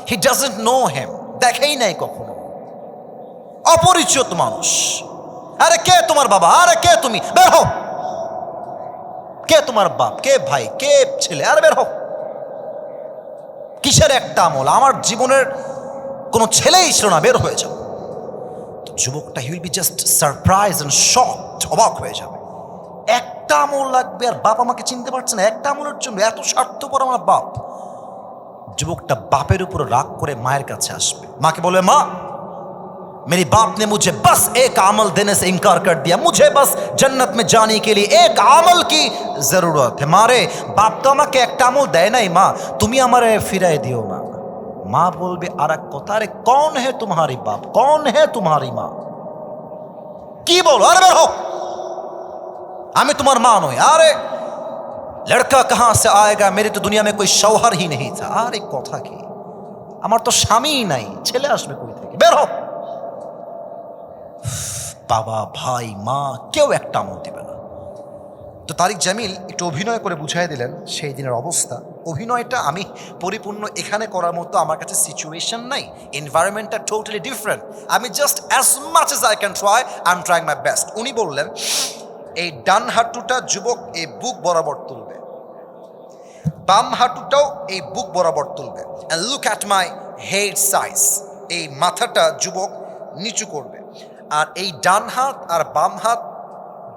he doesn't know him, দেখেই নাই কখনো, অপরিচিত মানুষ। আরে কে তোমার বাবা, আরে কে তুমি, বের হও, কে তোমার বাপ, কে ভাই, কে ছেলে, আরে বের হও। কিসের একটা আমল, আমার জীবনের কোনো ছেলেই ছিল না, বের হয়ে যাও। তো যুবকটা he will be just surprise and shocked, অবাক হয়ে যাবে। একটা আমল লাগবে আর বাপ আমাকে চিনতে পারছে না, একটা আমলের জন্য এত স্বার্থপর আমার বাপ। যুবকটা বাপের উপর রাগ করে মায়ের কাছে আসবে, মাকে বলবে মা मेरी बाप ने मुझे बस एक अमल देने से इनकार कर दिया, मुझे बस जन्नत में जाने के लिए एक अमल की जरूरत है। मारे बाप तो আমাকে একটা আমল দেয় নাই, মা তুমি আমারে ফিরাই দিও না। মা বলবে আর এক কথা, আরে कौन है तुम्हारी बाप, कौन है तुम्हारी माँ, কি বলো, আরে বের হও, আমি তোমার মা নই। আরে लड़का कहां से आएगा, मेरी तो दुनिया में कोई शौहर ही नहीं था। আরে কথা কি, আমার তো স্বামী নাই, ছেলে আসবে কই থেকে, বের হও। বাবা ভাই মা কেউ একটা আমল দিবে না। তো তারিক জামিল একটু অভিনয় করে বুঝাই দিলেন সেই দিনের অবস্থা। অভিনয়টা আমি পরিপূর্ণ এখানে করার মতো আমার কাছে সিচুয়েশন নাই, এনভায়রনমেন্টটা টোটালি ডিফারেন্ট। আমি just as much as I can try, I am trying my best. উনি বললেন এই ডান হাঁটুটা যুবক এই বুক বরাবর তুলবে, বাম হাঁটুটাও এই বুক বরাবর তুলবে। And look at my head size, এই মাথাটা যুবক নিচু করবে, আর এই ডান হাত আর বাম হাত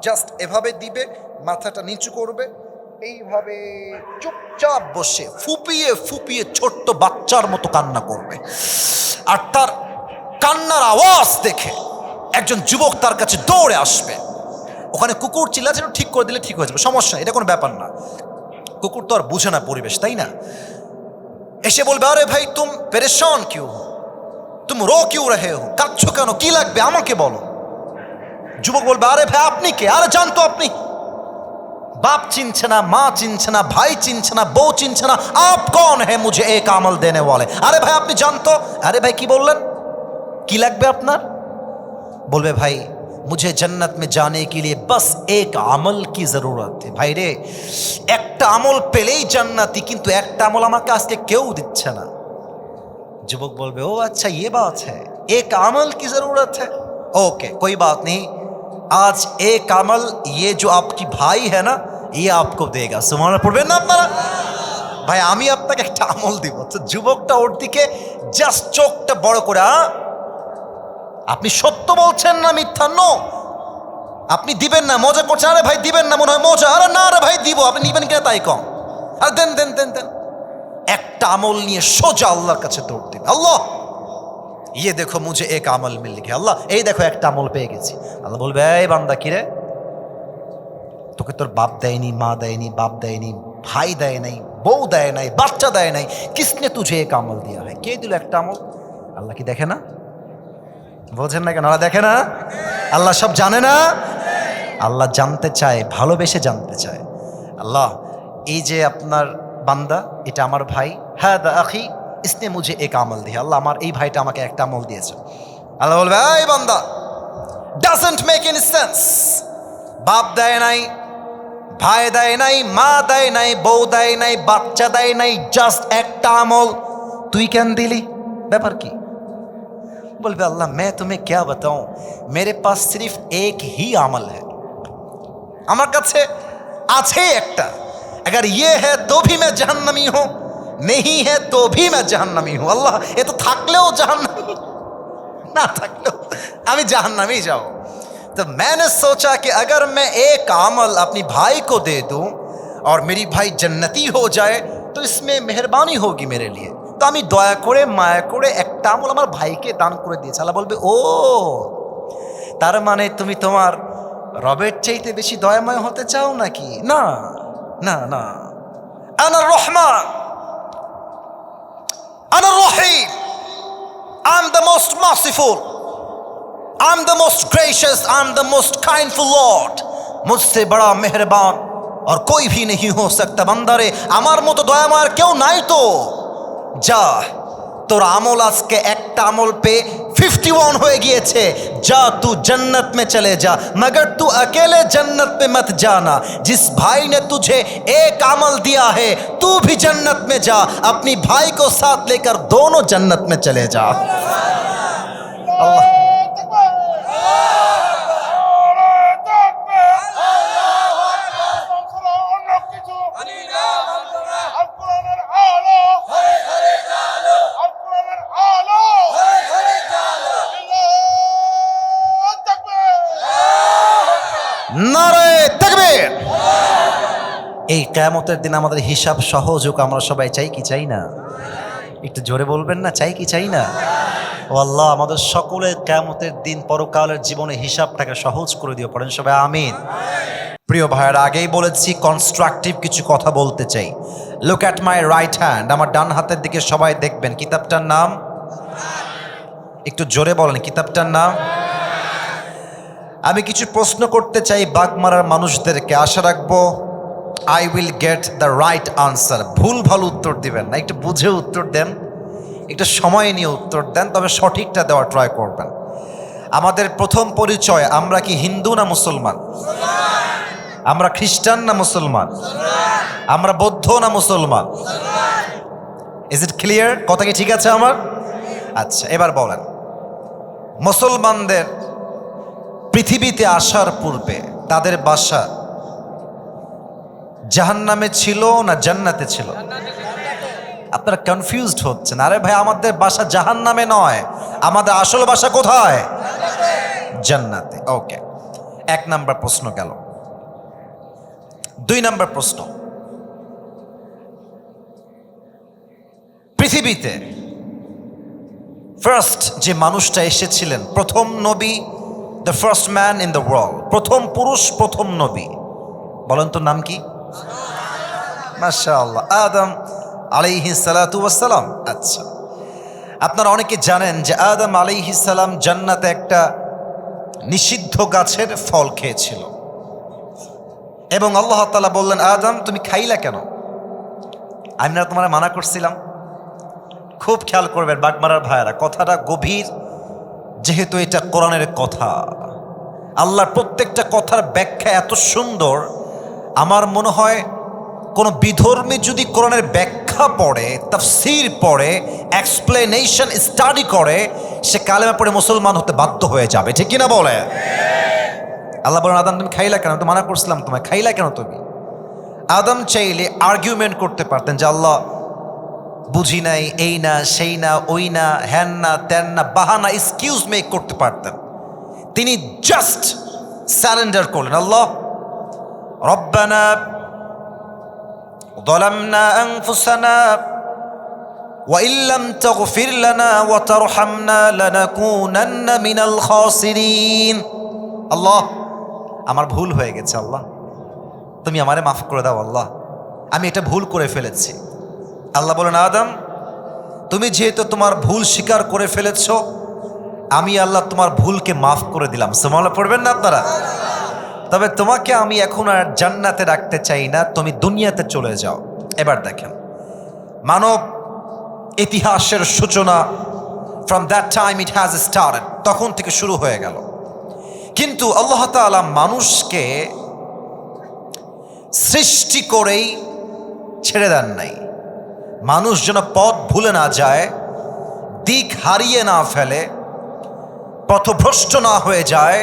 জাস্ট এভাবে দিবে, মাথাটা নিচু করবে, এইভাবে চুপচাপ বসে ফুপিয়ে ফুপিয়ে ছোট্ট বাচ্চার মতো কান্না করবে। আর তার কান্নার আওয়াজ দেখে একজন যুবক তার কাছে দৌড়ে আসবে। ওখানে কুকুর চিল্লাচ্ছে, ঠিক করে দিলে ঠিক হয়ে যাবে, সমস্যা, এটা কোনো ব্যাপার না। কুকুর তো আর বুঝে না পরিবেশ, তাই না? এসে বলবে আরে ভাই তুম পেরেশান কিউ হো, তুম রো কিউ রহে হো, কাঁদছো কেন, কি লাগবে আমাকে বলো। যুবক বলবে আরে ভাই আপনি কে, আরে জানতো আপনি, বাপ চিনছে না, মা চিনছে না, ভাই চিনছে না, বউ চিনছে না, আপ কौन है मुझे एक अमल देने वाले। আরে ভাই আপনি জানতো, আরে ভাই কি বললেন, কি লাগবে আপনার? বলবে ভাই मुझे जन्नत में जाने के लिए बस एक अमल की जरूरत है। ভাই রে একটা আমল পেলেই জান্নাতি, কিন্তু একটা আমল আমাকে আজকে কেউ দিচ্ছে না। যুবক বলবে ও अच्छा ये बात है, एक अमल की जरूरत है, ओके कोई बात नहीं, आज एक अमल ये जो आपकी भाई है ना ये आपको देगा। সুবহানাল্লাহ পড়বেন না আপনারা? ভাই আমি আপনাকে একটা আমল দিব। তো যুবকটা ওর দিকে জাস্ট চোখটা বড় করে, আপনি সত্য বলছেন না মিথ্যা? নো, আপনি দিবেন না, মজা করছেন, আরে ভাই দিবেন না, মনে হয় মজা, আরে না রে ভাই দিব, আপনি নিবেন কিনা তাই কম, আর দেন দেন দেন দেন। একটা আমল নিয়ে সোজা আল্লাহর কাছে দৌড় দিবে, আল্লাহ ইয়ে দেখো মুঝে এক আমল মিল গিয়া, আল্লাহ এই দেখো একটা আমল পেয়ে গেছি। আল্লাহ বলবে এই বান্দা কিরে, তোকে তোর বাপ দেয়নি, মা দেয়নি, বাপ দেয়নি, ভাই দেয় নাই, বউ দেয় নাই, বাচ্চা দেয় নাই, কিসনে তুঝে এক আমল দিয়া হয়, কে দিল একটা আমল? আল্লাহ কি দেখে না? বোঝেন না কেন? আল্লাহ দেখে না? আল্লাহ সব জানে না? আল্লাহ জানতে চায়, ভালোবেসে জানতে চায়। আল্লাহ এই যে আপনার বান্দা, এটা আমার ভাই, হ্যাঁ দা আখি ইসনে মুঝে এক আমল দিয়ে, আল্লাহ আমার এই ভাইটা আমাকে একটা আমল দিয়েছে। আল্লাহ বলবে এই বান্দা ডাজন্ট মেক এনি সেন্স, বাপ দেয় নাই, ভাই দেয় নাই, মা দেয় নাই, বউ দেয় নাই, বাচ্চা দেয় নাই, জাস্ট একটা আমল তুই কেন দিলি, ব্যাপার কি? बोलबे अल्लाह मैं तुम्हें क्या बताऊं, मेरे पास सिर्फ एक ही अमल है, আমার কাছে আছে একটা, अगर ये है तो भी मैं जहन्नमी हूं, नहीं है तो भी मैं जहन्नमी हूं। अल्लाह ये तो থাকলেও জাহান্নামী, ना থাকলেও আমি জাহান্নামেই যাব। तो मैंने सोचा कि अगर मैं एक अमल अपनी भाई को दे दूं और मेरी भाई जन्नती हो जाए तो इसमें मेहरबानी होगी मेरे लिए। तो আমি দয়া করে মায়া করে একটা আমল আমার ভাইকে দান করে দিয়েছি। আল্লাহ বলবে, ও তার মানে তুমি তোমার রবের চাইতে বেশি দয়াময় হতে চাও নাকি? না না না, আনা রহমান, আনা রহিম, I'm the most merciful, I'm the most gracious, I'm the most kindful Lord। मुझसे बड़ा मेहरबान और कोई भी नहीं हो सकता। बंदारे আমার মতো দয়াময় কেউ নাই তো। যা, তোর আমল আজকে একটা আমল पे 51 হয়ে গিয়েছে। जा तू जन्नत में चले जा, मगर तू अकेले जन्नत में मत जाना। जिस भाई ने तुझे एक अमल दिया है तू भी जन्नत में जा, अपनी भाई को साथ लेकर दोनों जन्नत में चले जा। अल्लाह নারায়ে তাকবীর। এই কিয়ামতের দিন আমাদের হিসাব সহজ হোক, আমরা সবাই চাই কি চাই না? একটু জোরে বলবেন না, চাই কি চাই না? ও আল্লাহ, আমাদের সকলের কিয়ামতের দিন পরকালের জীবনে হিসাবটাকে সহজ করে দিও, পড়েন সবাই আমিন। প্রিয় ভাইয়েরা, আগেই বলেছি কনস্ট্রাকটিভ কিছু কথা বলতে চাই। Look at my right hand, আমার ডান হাতের দিকে সবাই দেখবেন। কিতাবটার নাম একটু জোরে বলেন, কিতাবটার নাম। আমি কিছু প্রশ্ন করতে চাই বাগমারার মানুষদেরকে, আশা রাখবো I will get the right answer. ভুল ভালো উত্তর দিবেন না, একটু বুঝে উত্তর দেন, একটু সময় নিয়ে উত্তর দেন, তবে সঠিকটা দেওয়ার ট্রাই করবেন। আমাদের প্রথম পরিচয়, আমরা কি হিন্দু না মুসলমান? আমরা খ্রিস্টান না মুসলমান? আমরা বৌদ্ধ না মুসলমান? Is it clear? কথা কি ঠিক আছে আমার? আচ্ছা, এবার বলেন, মুসলমানদের পৃথিবীতে আসার পূর্বে তাদের বাসা জাহান্নামে ছিল না জান্নাতে ছিল? আপনারা কনফিউজড হচ্ছেন। আরে ভাই, আমাদের বাসা জাহান্নামে নয়, আমাদের আসল বাসা কোথায়? জান্নাতে। ওকে, 1 নাম্বার প্রশ্ন গেল। 2 নাম্বার প্রশ্ন, পৃথিবীতে ফার্স্ট যে মানুষটা এসেছিলেন, প্রথম নবী, the first man in the world, প্রথম পুরুষ, প্রথম নবী, বলেন তো নাম কি? মাশাআল্লাহ, আদম আলাইহিস সালাতু ওয়াস সালাম। আচ্ছা, আপনারা অনেকে জানেন যে আদম আলাইহিস সালাম জান্নাতে একটা নিষিদ্ধ গাছের ফল খেয়েছিল এবং আল্লাহ তাআলা বললেন, আদম তুমি খাইলা কেন? আমি না তোমার মানা করছিলাম? খুব খেয়াল করবেন বাগমারার ভাইয়েরা, কথাটা গভীর, যেহেতু এটা কোরআনের কথা। আল্লাহর প্রত্যেকটা কথার ব্যাখ্যা এত সুন্দর, আমার মনে হয় কোনো বিধর্মী যদি কোরআনের ব্যাখ্যা পড়ে, তাফসীর পড়ে, এক্সপ্লেনেশন স্টাডি করে, সে কালেমা পড়ে মুসলমান হতে বাধ্য হয়ে যাবে, ঠিক কিনা বলে? আল্লাহ বলেন, আদম তুমি খাইলা কেন? তো মানা করছিলাম তোমায়, খাইলা কেন তুমি? আদম চাইলে আর্গুমেন্ট করতে পারতেন যে আল্লাহ বুঝি নাই, এই না, সেই না, ওই না, হ্যান না, ত্যান না, বাহানা, এক্সকিউজ মেক করতে পারতেন। তিনি জাস্ট সারেন্ডার করলেন, আল্লাহ রব্বানা যালামনা আনফুসানা ওয়া ইল্লাম তাগফির লানা ওয়া তারহামনা লানাকুনান্না মিনাল খাসিরিন। আল্লাহ, আমার ভুল হয়ে গেছে, আল্লাহ তুমি আমারে মাফ করে দাও, আল্লাহ আমি এটা ভুল করে ফেলেছি। আল্লাহ বলেন, আদম তুমি যেহেতু তোমার ভুল স্বীকার করে ফেলেছ, আমি আল্লাহ তোমার ভুলকে মাফ করে দিলাম। সুবহানাল্লাহ পড়বেন না আপনারা? তবে তোমাকে আমি এখন আর জান্নাতে রাখতে চাই না, তুমি দুনিয়াতে চলে যাও। এবার দেখেন, মানব ইতিহাসের সূচনা, from that time it has started, তখন থেকে শুরু হয়ে গেল। কিন্তু আল্লাহ তাআলা মানুষকে সৃষ্টি করেই ছেড়ে দেন নাই। মানুষ যেন পথ ভুলে না যায়, দিক হারিয়ে না ফেলে, পথভ্রষ্ট না হয়ে যায়,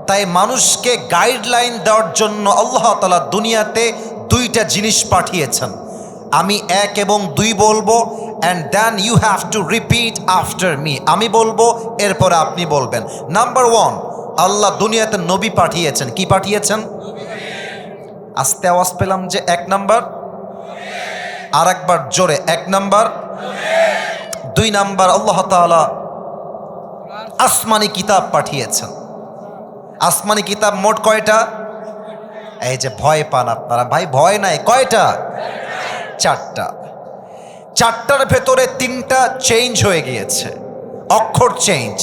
তাই মানুষকে গাইডলাইন দেওয়ার জন্য আল্লাহ তাআলা দুনিয়াতে 2টা জিনিস পাঠিয়েছেন। আমি 1 এবং 2 বলবো, and then you have to repeat after me. আমি বলবো, এরপরে আপনি বলবেন। নাম্বার 1, আল্লাহ দুনিয়াতে নবী পাঠিয়েছেন। কি পাঠিয়েছেন? আস্তে আওয়াজ পেলাম যে 1 নাম্বার। আর একবার জোরে, 1 নাম্বার। 2 নাম্বার, আল্লাহ তাআলা আসমানি কিতাব পাঠিয়েছেন। আসমানি কিতাব মোট কয়টা? এই যে ভয় পান আপনারা, ভাই ভয় নাই, কয়টা? 4টা। 4টার ভেতরে 3টা চেঞ্জ হয়ে গিয়েছে। অক্ষর চেঞ্জ,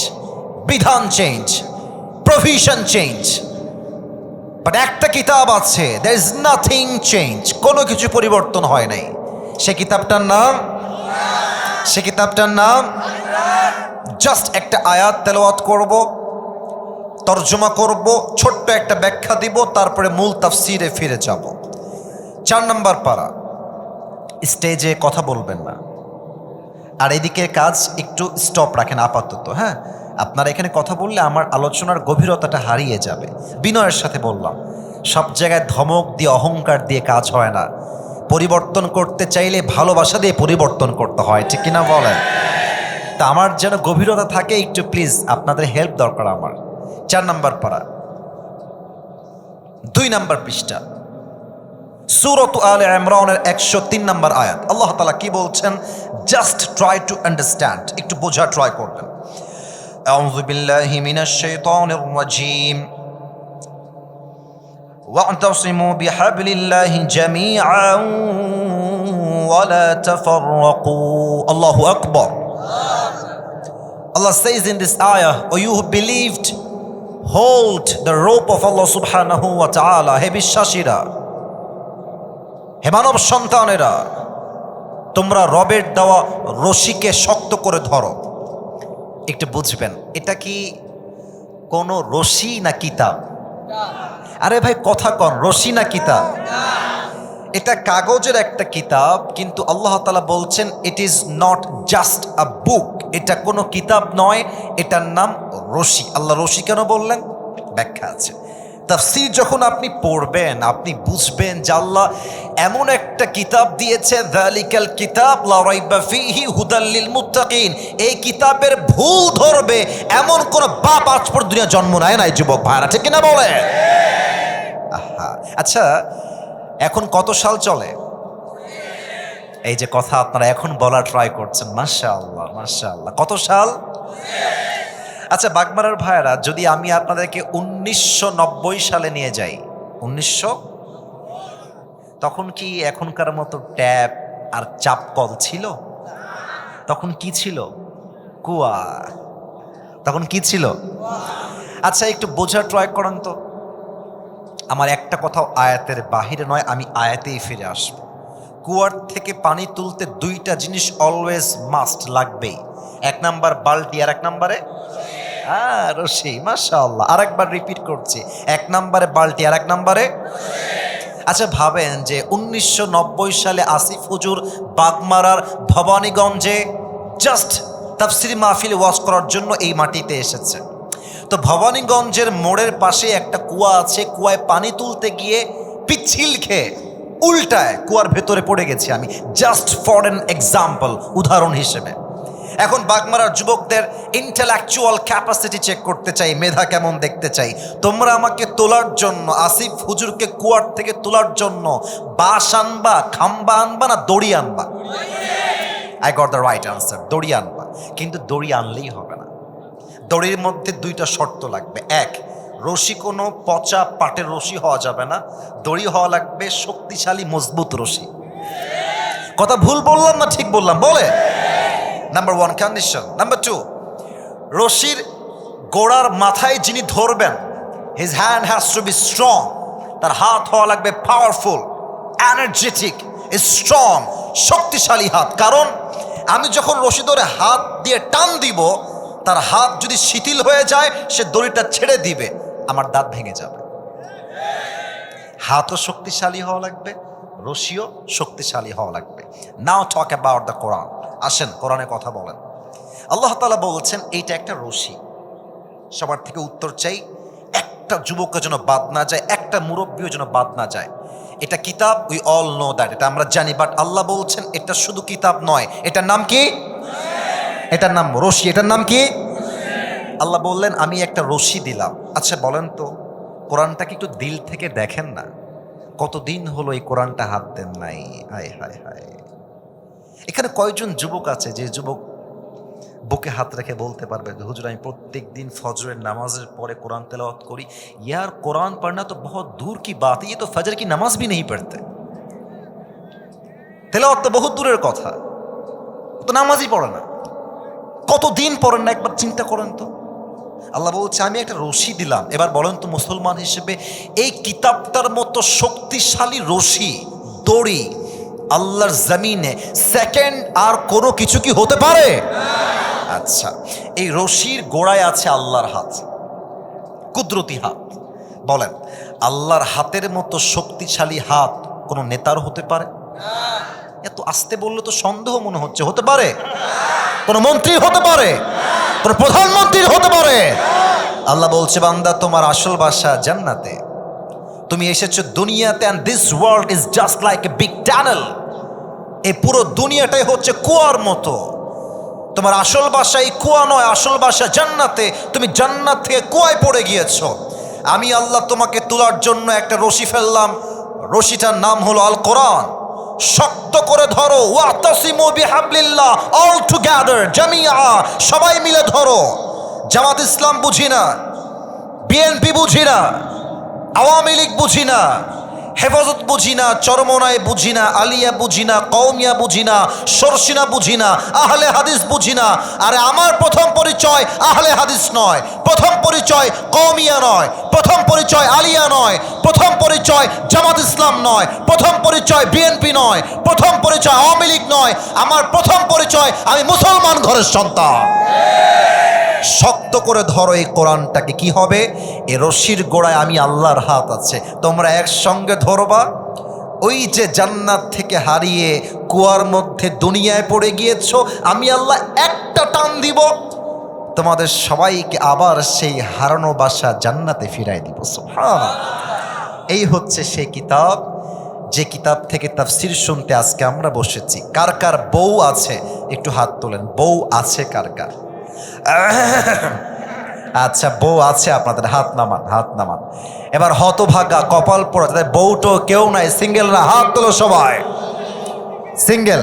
বিধান চেঞ্জ, প্রভিশন চেঞ্জ। বাট একটা কিতাব আছে, there is nothing চেঞ্জ, কোনো কিছু পরিবর্তন হয় নাই। সে কিতাবটার নাম জাস্ট একটা আয়াত তেলাওয়াত করব, তরজমা করব, ছোট্ট একটা ব্যাখ্যা দিব, তারপরে মূল তাফসিরে ফিরে যাব। 4 নাম্বার পারা। স্টেজে কথা বলবেন না, আর এদিকে কাজ একটু স্টপ রাখেন আপাতত। হ্যাঁ, আপনারা এখানে কথা বললে আমার আলোচনার গভীরতাটা হারিয়ে যাবে। বিনয়ের সাথে বললাম, সব জায়গায় ধমক দিয়ে অহংকার দিয়ে কাজ হয় না। পরিবর্তন করতে চাইলে ভালোবাসা দিয়ে পরিবর্তন করতে হয়, ঠিক কিনা বলেন? তা আমার যেন গভীরতা থাকে, একটু প্লিজ আপনাদের হেল্প দরকার আমার। 4 নাম্বার পারা, 2 নাম্বার পৃষ্ঠা, সূরাত আলে ইমরানের 103 নাম্বার আয়াত। আল্লাহ তাআলা কি বলছেন? জাস্ট ট্রাই টু আন্ডারস্ট্যান্ড, একটু বোঝা ট্রাই করবেন। আউযু বিল্লাহি মিনাশ শাইতানির রাজীম। ওয়া'তাসিমু বিহাবলিল্লাহি জামিআন ওয়া লা তাফাররাকু। আল্লাহু আকবার। Allah says in this ayah, O you who believed, hold the rope of Allah subhanahu wa ta'ala. হে বিশ্বাসীরা, হে মানব সন্তানেরা, তোমরা রবের দেওয়া রশিকে শক্ত করে ধরো। একটু বুঝবেন, এটা কি কোনো রশি না কিতাব? আরে ভাই কথা কন, রশি না কিতাব? এটা কাগজের একটা কিতাব, কিন্তু আল্লাহ তাআলা বলছেন it is not just a book. এটা কোনো কিতাব নয়, এটার নাম রশি। আল্লাহ রশি কেন বললেন? ব্যাখ্যা আছে। তাফসীর যখন আপনি পড়বেন, আপনি বুঝবেন যে আল্লাহ এমন একটা কিতাব দিয়েছে, যালিকাল কিতাব লা রাইবা ফীহি হুদাল লিল মুত্তাকিন। এই কিতাবের ভুল ধরবে এমন কোন বাপ আজ পর্যন্ত দুনিয়া জন্ম নেয় নাই, যুবক ভাইরা, ঠিক কিনা বলে? আহা, আচ্ছা এখন কত সাল চলে? এই যে কথা আপনারা এখন বলা ট্রাই করছেন, মাশাআল্লাহ মাশাআল্লাহ। কত সাল? আচ্ছা বাগমারার ভাইরা, যদি আমি আপনাদেরকে 1990 সালে নিয়ে যাই, 1900, তখন কি এখনকার মতো ট্যাপ আর চাপ কল ছিল? তখন কি ছিল? কুয়া। তখন কি ছিল? আচ্ছা একটু বোঝার ট্রাই করেন তো। আমার একটা কথাও আয়াতের বাহিরে নয়, আমি আয়াতেই ফিরে আসব। কুয়ার থেকে পানি তুলতে 2টা জিনিস অলওয়েজ মাস্ট লাগবেই। 1 নাম্বার বালতি, আর 1 নাম্বারে রশি। মাশাআল্লাহ, আরেকবার রিপিট করছি, 1 নাম্বারে বালতি, আর 1 নাম্বারে। আচ্ছা ভাবেন যে 1990 সালে আসিফ হুজুর বাগমারার ভবানীগঞ্জে জাস্ট তাফসীর মাহফিল ওয়াজ করার জন্য এই মাটিতে এসেছে। তো ভবানীগঞ্জের মোড়ের পাশে একটা কুয়া আছে, কুয়ায় পানি তুলতে গিয়ে পিচ্ছিল খেয়ে উল্টায় কুয়ার ভেতরে পড়ে গেছি আমি, জাস্ট ফর অ্যান এক্সাম্পল, উদাহরণ হিসেবে। এখন বাগমারার যুবকদের ইন্টেলেকচুয়াল ক্যাপাসিটি চেক করতে চাই, মেধা কেমন দেখতে চাই। তোমরা আমাকে তোলার জন্য, আসিফ হুজুরকে কুয়ার থেকে তোলার জন্য বাঁশ আনবা, খাম্বা আনবা, না দড়ি আনবা? I got the right answer, দড়ি আনবা। কিন্তু দড়ি আনলেই হবে না, দড়ির মধ্যে 2টা শর্ত লাগবে। 1, রশি কোনো পচা পাটের রশি হওয়া যাবে না, দড়ি হওয়া লাগবে শক্তিশালী মজবুত রশি। কথা ভুল বললাম না ঠিক বললাম? বলে নাম্বার 1 কন্ডিশন। নাম্বার 2, রশির গোড়ার মাথায় যিনি ধরবেন, his hand has to be strong. তার হাত হওয়া লাগবে পাওয়ারফুল, এনার্জেটিক, স্ট্রং, শক্তিশালী হাত। কারণ আমি যখন রশি ধরে হাত দিয়ে টান দিব, তার হাত যদি শিথিল হয়ে যায়, সে দড়িটা ছেড়ে দিবে, আমার দাঁত ভেঙে যাবে। হাতও শক্তিশালী হওয়া লাগবে, রশিও শক্তিশালী হওয়া লাগবে। নাও টক অ্যাবাউট দ্য কোরআন। আসেন কোরআনে কথা বলেন। আল্লাহ তাআলা বলছেন এইটা একটা রশি। সবার থেকে উত্তর চাই, একটা যুবকের জন্য বাদ না যায়, একটা মুরব্বীও যেন বাদ না যায়। এটা কিতাব, উই অল নো দ্যাট, এটা আমরা জানি। বাট আল্লাহ বলছেন এটা শুধু কিতাব নয়, এটার নাম কি? এটার নাম রশি। এটার নাম কি? আল্লাহ বললেন আমি একটা রশি দিলাম। আচ্ছা বলেন তো, কোরআনটাকে একটু দিল থেকে দেখেন না, কতদিন হলো এই কোরআনটা হাত দেন নাই। হায় হায় হায়, এখানে কয়জন যুবক আছে যে যুবক বুকে হাত রেখে বলতে পারবে হুজুর আমি প্রত্যেক দিন ফজরের নামাজের পরে কোরআন তেলাওয়াত করি। यार कुरान पढ़ना तो बहुत दूर की बात है, ये तो फजर की नमाज भी नहीं पढ़ते। তেলাওয়াত তো বহুত দূরের কথা, তো নামাজই পড়ে না, কতদিন পড়েন না একবার চিন্তা করেন তো। আল্লাহ বলছে আমি একটা রশি দিলাম। এবার বলেন তো মুসলমান হিসেবে এই কিতাবটার মতো শক্তিশালী রশি, দড়ি আল্লাহর জমিনে সেকেন্ড আর কোনো কিছু কি হতে পারে? আচ্ছা, এই রশির গোড়ায় আছে আল্লাহর হাত, কুদরতি হাত। বলেন আল্লাহর হাতের মতো শক্তিশালী হাত কোনো নেতার হতে পারে? এত আস্তে বললে তো সন্দেহ মনে হচ্ছে। হতে পারে? কোনো মন্ত্রী হতে পারে? কোনো প্রধানমন্ত্রী হতে পারে? আল্লাহ বলছে বান্দা তোমার আসল বাসা জান্নাতে, তুমি এসেছো দুনিয়াতে, and this world is just like a big tunnel। এই পুরো দুনিয়াটাই হচ্ছে কুয়ার মতো। তোমার আসল বাসা এই কুয়া নয়, আসল বাসা জান্নাতে। তুমি জান্নাত থেকে কুয়ায় পড়ে গিয়েছো। আমি আল্লাহ তোমাকে তোলার জন্য একটা রশি ফেললাম, রশিটার নাম হলো আল কোরআন। শক্ত করে ধরো, ওয়াতাসিমু বিহাবলিল্লাহ, অল টুগেদার, জামিয়া, সবাই মিলে ধরো। জামাত ইসলাম বুঝি না, বিএনপি বুঝি না, আওয়ামী লীগ বুঝি না, হেফাজত বুঝি না, চরমনায় বুঝি না, আলিয়া বুঝি না, কওমিয়া বুঝি না, সরসিনা বুঝি না, আহলে হাদিস বুঝি না। আরে আমার প্রথম পরিচয় আহলে হাদিস নয়, প্রথম পরিচয় কওমিয়া নয়, প্রথম পরিচয় আলিয়া নয়, প্রথম পরিচয় জামাত ইসলাম নয়, প্রথম পরিচয় বিএনপি নয়, প্রথম পরিচয় আওয়ামী লীগ নয়। আমার প্রথম পরিচয় আমি মুসলমান ঘরের সন্তান। শক্ত করে ধরো এই কোরআনটাকে। কি হবে? এই রশির গোড়ায় আমি আল্লাহর হাত আছে, তোমরা একসঙ্গে ধরবা। ওই যে জান্নাত থেকে হারিয়ে কুয়ার মধ্যে দুনিয়ায় পড়ে গিয়েছো, আমি আল্লাহ একটা টান দিব, তোমাদের সবাইকে আবার সেই হারানো বাসা জান্নাতে ফিরাই দিব। সুবহানাল্লাহ। এই হচ্ছে সেই কিতাব, যে কিতাব থেকে তাফসীর শুনতে আজকে আমরা বসেছি। কার কার বউ আছে একটু হাত তোলেন। বউ আছে কার কার? আচ্ছা, বউ আছে আপনাদের, হাত নামান, হাত নামান। এবার হতভাগা কপাল পড়া তাদের বউটো কেউ নাই, সিঙ্গেলরা হাত তোলো সবাই। সিঙ্গেল?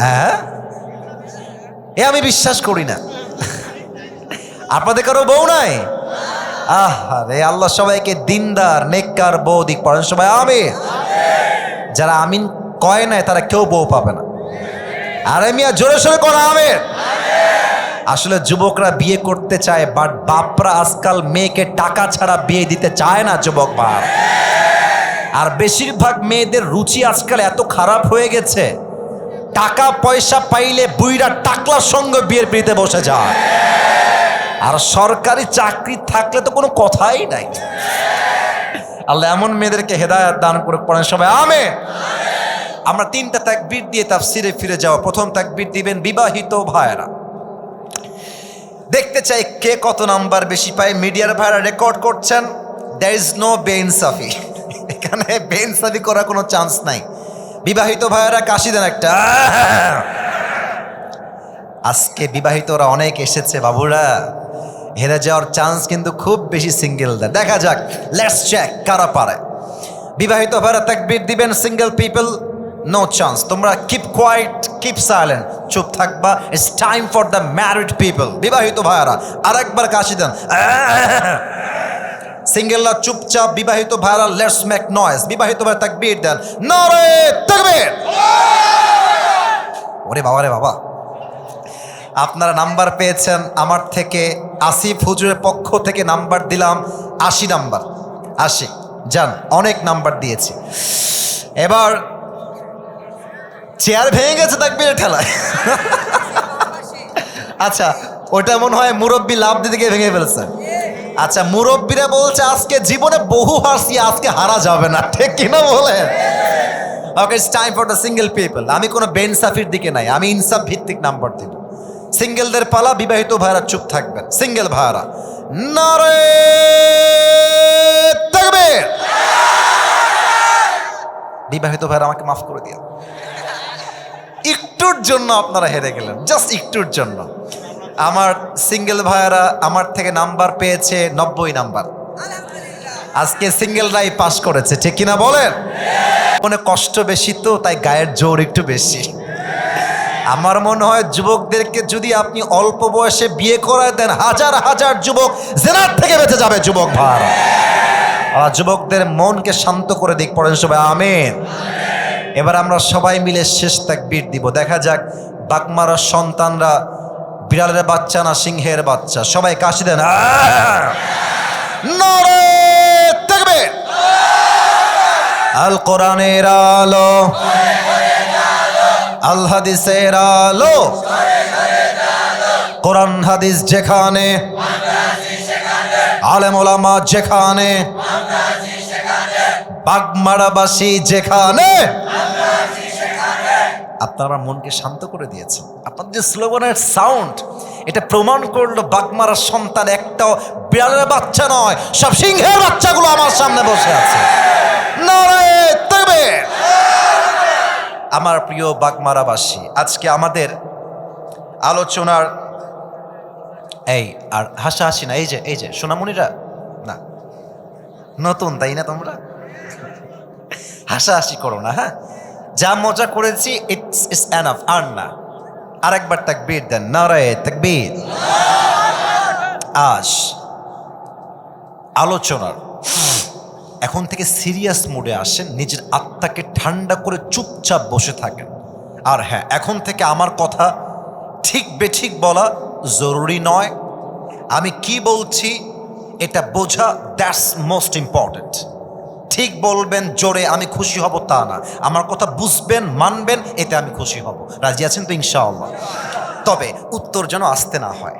হ্যাঁ, এ আমি বিশ্বাস করি না। আপনাদের কারো বউ নাই? আরে আল্লাহ সবাইকে দিনদার নেককার বউ দিক। পড়েন সবাই আমিন। যারা আমিন কয় নাই তারা কেউ বউ পাবে না। আরে মিয়া জোরে সোরে করো আমিন। আসলে যুবকরা বিয়ে করতে চায়, বাট বাপরা আজকাল মেয়েকে টাকা ছাড়া বিয়ে দিতে চায় না যুবক বাপ। আর বেশিরভাগ মেয়েদের রুচি আজকাল এত খারাপ হয়ে গেছে, টাকা পয়সা পাইলে বুইরা টাকলার সঙ্গে বিয়ের পিড়িতে বসে যায়। আর সরকারি চাকরি থাকলে তো কোনো কথাই নাই। আল্লাহ এমন মেয়েদেরকে হেদায়েত দান করে। পড়েন সবাই আমিন। আমরা তিনটা তাকবীর দিয়ে তাফসীরে ফিরে যাওয়া। প্রথম তাকবীর দিবেন বিবাহিত ভাইরা। দেখতে চাই কে কত নাম্বার বেশি পায়। মিডিয়ার ভাইরা রেকর্ড করছেন। দ্যার ইজ নো বেইনসাফি, এখানে বেইনসাফি করার কোনো চান্স নাই। বিবাহিত ভাইরা কাশি দেন একটা। আজকে বিবাহিতরা অনেক এসেছে বাবুরা, হেরে যাওয়ার চান্স কিন্তু খুব বেশি সিঙ্গেলদের। দেখা যাক, লেটস চেক কারা পারে। বিবাহিত ভাইরা তাকবীর দিবেন। Single people no chance. তোমরা কিপ কোয়াইট, কিপ সাইলেন্ট, চুপ থাকবা। It's time for the married people. বিবাহিত ভাইরা আরেকবার কাশি দেন। সিঙ্গেলরা চুপচাপ, বিবাহিত ভাইরা লেটস মেক নয়েজ। বিবাহিত ভাইরা তাকবীর দেন। নারে তাকবীর। ওরে বাবা রে বাবা, আপনারা নাম্বার পেয়েছেন আমার থেকে। আসিফ হুজুরের পক্ষ থেকে নাম্বার দিলাম 80 নাম্বার। 80 যান, অনেক নাম্বার দিয়েছি। এবার চেয়ার ভেঙে গেছে তাকবীরের ঠেলায়। আচ্ছা, ওটা মনে হয় মুরব্বী লাভ দিতে গিয়ে ভেঙে ফেলছে। আচ্ছা, মুরব্বীরা বলছে আজকে জীবনে বহু হারছি, আজকে হারা যাবে না, ঠিক কিনা বলেন? Okay, it's time for the single people. আমি কোনো বেইনসাফির দিকে নাই, আমি ইনসাফ ভিত্তিক নাম্বার দিব। সিঙ্গেলদের পালা, বিবাহিত ভাইরা চুপ থাকবেন। সিঙ্গেল ভাইরা নারে তাকবীর। বিবাহিত ভাইরা আমাকে মাফ করে দিও। একটুর জন্য আপনারা হেরে গেলেন, জাস্ট একটুর জন্য। আমার সিঙ্গেল ভাইয়ারা আমার থেকে নাম্বার পেয়েছে 90 নাম্বার। আজকে সিঙ্গেলরাই পাস করেছে, ঠিক কিনা বলেন? মনে কষ্ট বেশি তো, তাই গায়ের জোর একটু বেশি। আমার মনে হয় যুবকদেরকে যদি আপনি অল্প বয়সে বিয়ে করায় দেন, হাজার হাজার যুবক জেনার থেকে বেঁচে যাবে। যুবক ভাইরা, যুবকদের মনকে শান্ত করে দিক, পড়েন সবাই আমিন। এবার আমরা সবাই মিলে শেষ তাকবীর দিব। দেখা যাক বাগমারার সন্তানরা বিড়ালের বাচ্চা না সিংহের বাচ্চা। সবাই কাশি দেন। নারে তাকবীর। আল কোরআনের আলো, আল হাদিসের আলো, কোরআন হাদিস যেখানে, আলেম ওলামা যেখানে, বাগমারাবাসী যেখানে। আপনারা মনকে শান্ত করে দিয়েছেন। আপনাদের যে স্লোগানের সাউন্ড, এটা প্রমাণ করলো বাগমারার সন্তান একটাও বিড়ালের বাচ্চা নয়, সব সিংহের বাচ্চাগুলো আমার সামনে বসে আছে। নারে তাকবীর। আমার প্রিয় বাগমারাবাসী, আজকে আমাদের আলোচনার এই আর হাসাহাসি না, এই যে সোনামণিরা না, নতুন তাই না, তোমরা হাসাহাসি করো না। হ্যাঁ, যা মজা করেছি ইটস এনাফ, আর না। আরেকবার তাকবীর দেন, নারে তাকবীর। আজ আলোচনার এখন থেকে সিরিয়াস মোডে আসেন, নিজের আত্মাকে ঠান্ডা করে চুপচাপ বসে থাকেন। আর হ্যাঁ, এখন থেকে আমার কথা ঠিক বেঠিক বলা জরুরি নয়। আমি কি বলছি এটা বোঝা, দ্যাটস মোস্ট ইম্পর্টেন্ট। ঠিক বলবেন জোরে, আমি খুশি হব তা না। আমার কথা বুঝবেন, মানবেন, এতে আমি খুশি হব। রাজি আছেন তো ইনশাআল্লাহ? তবে উত্তর যেন আসতে না হয়।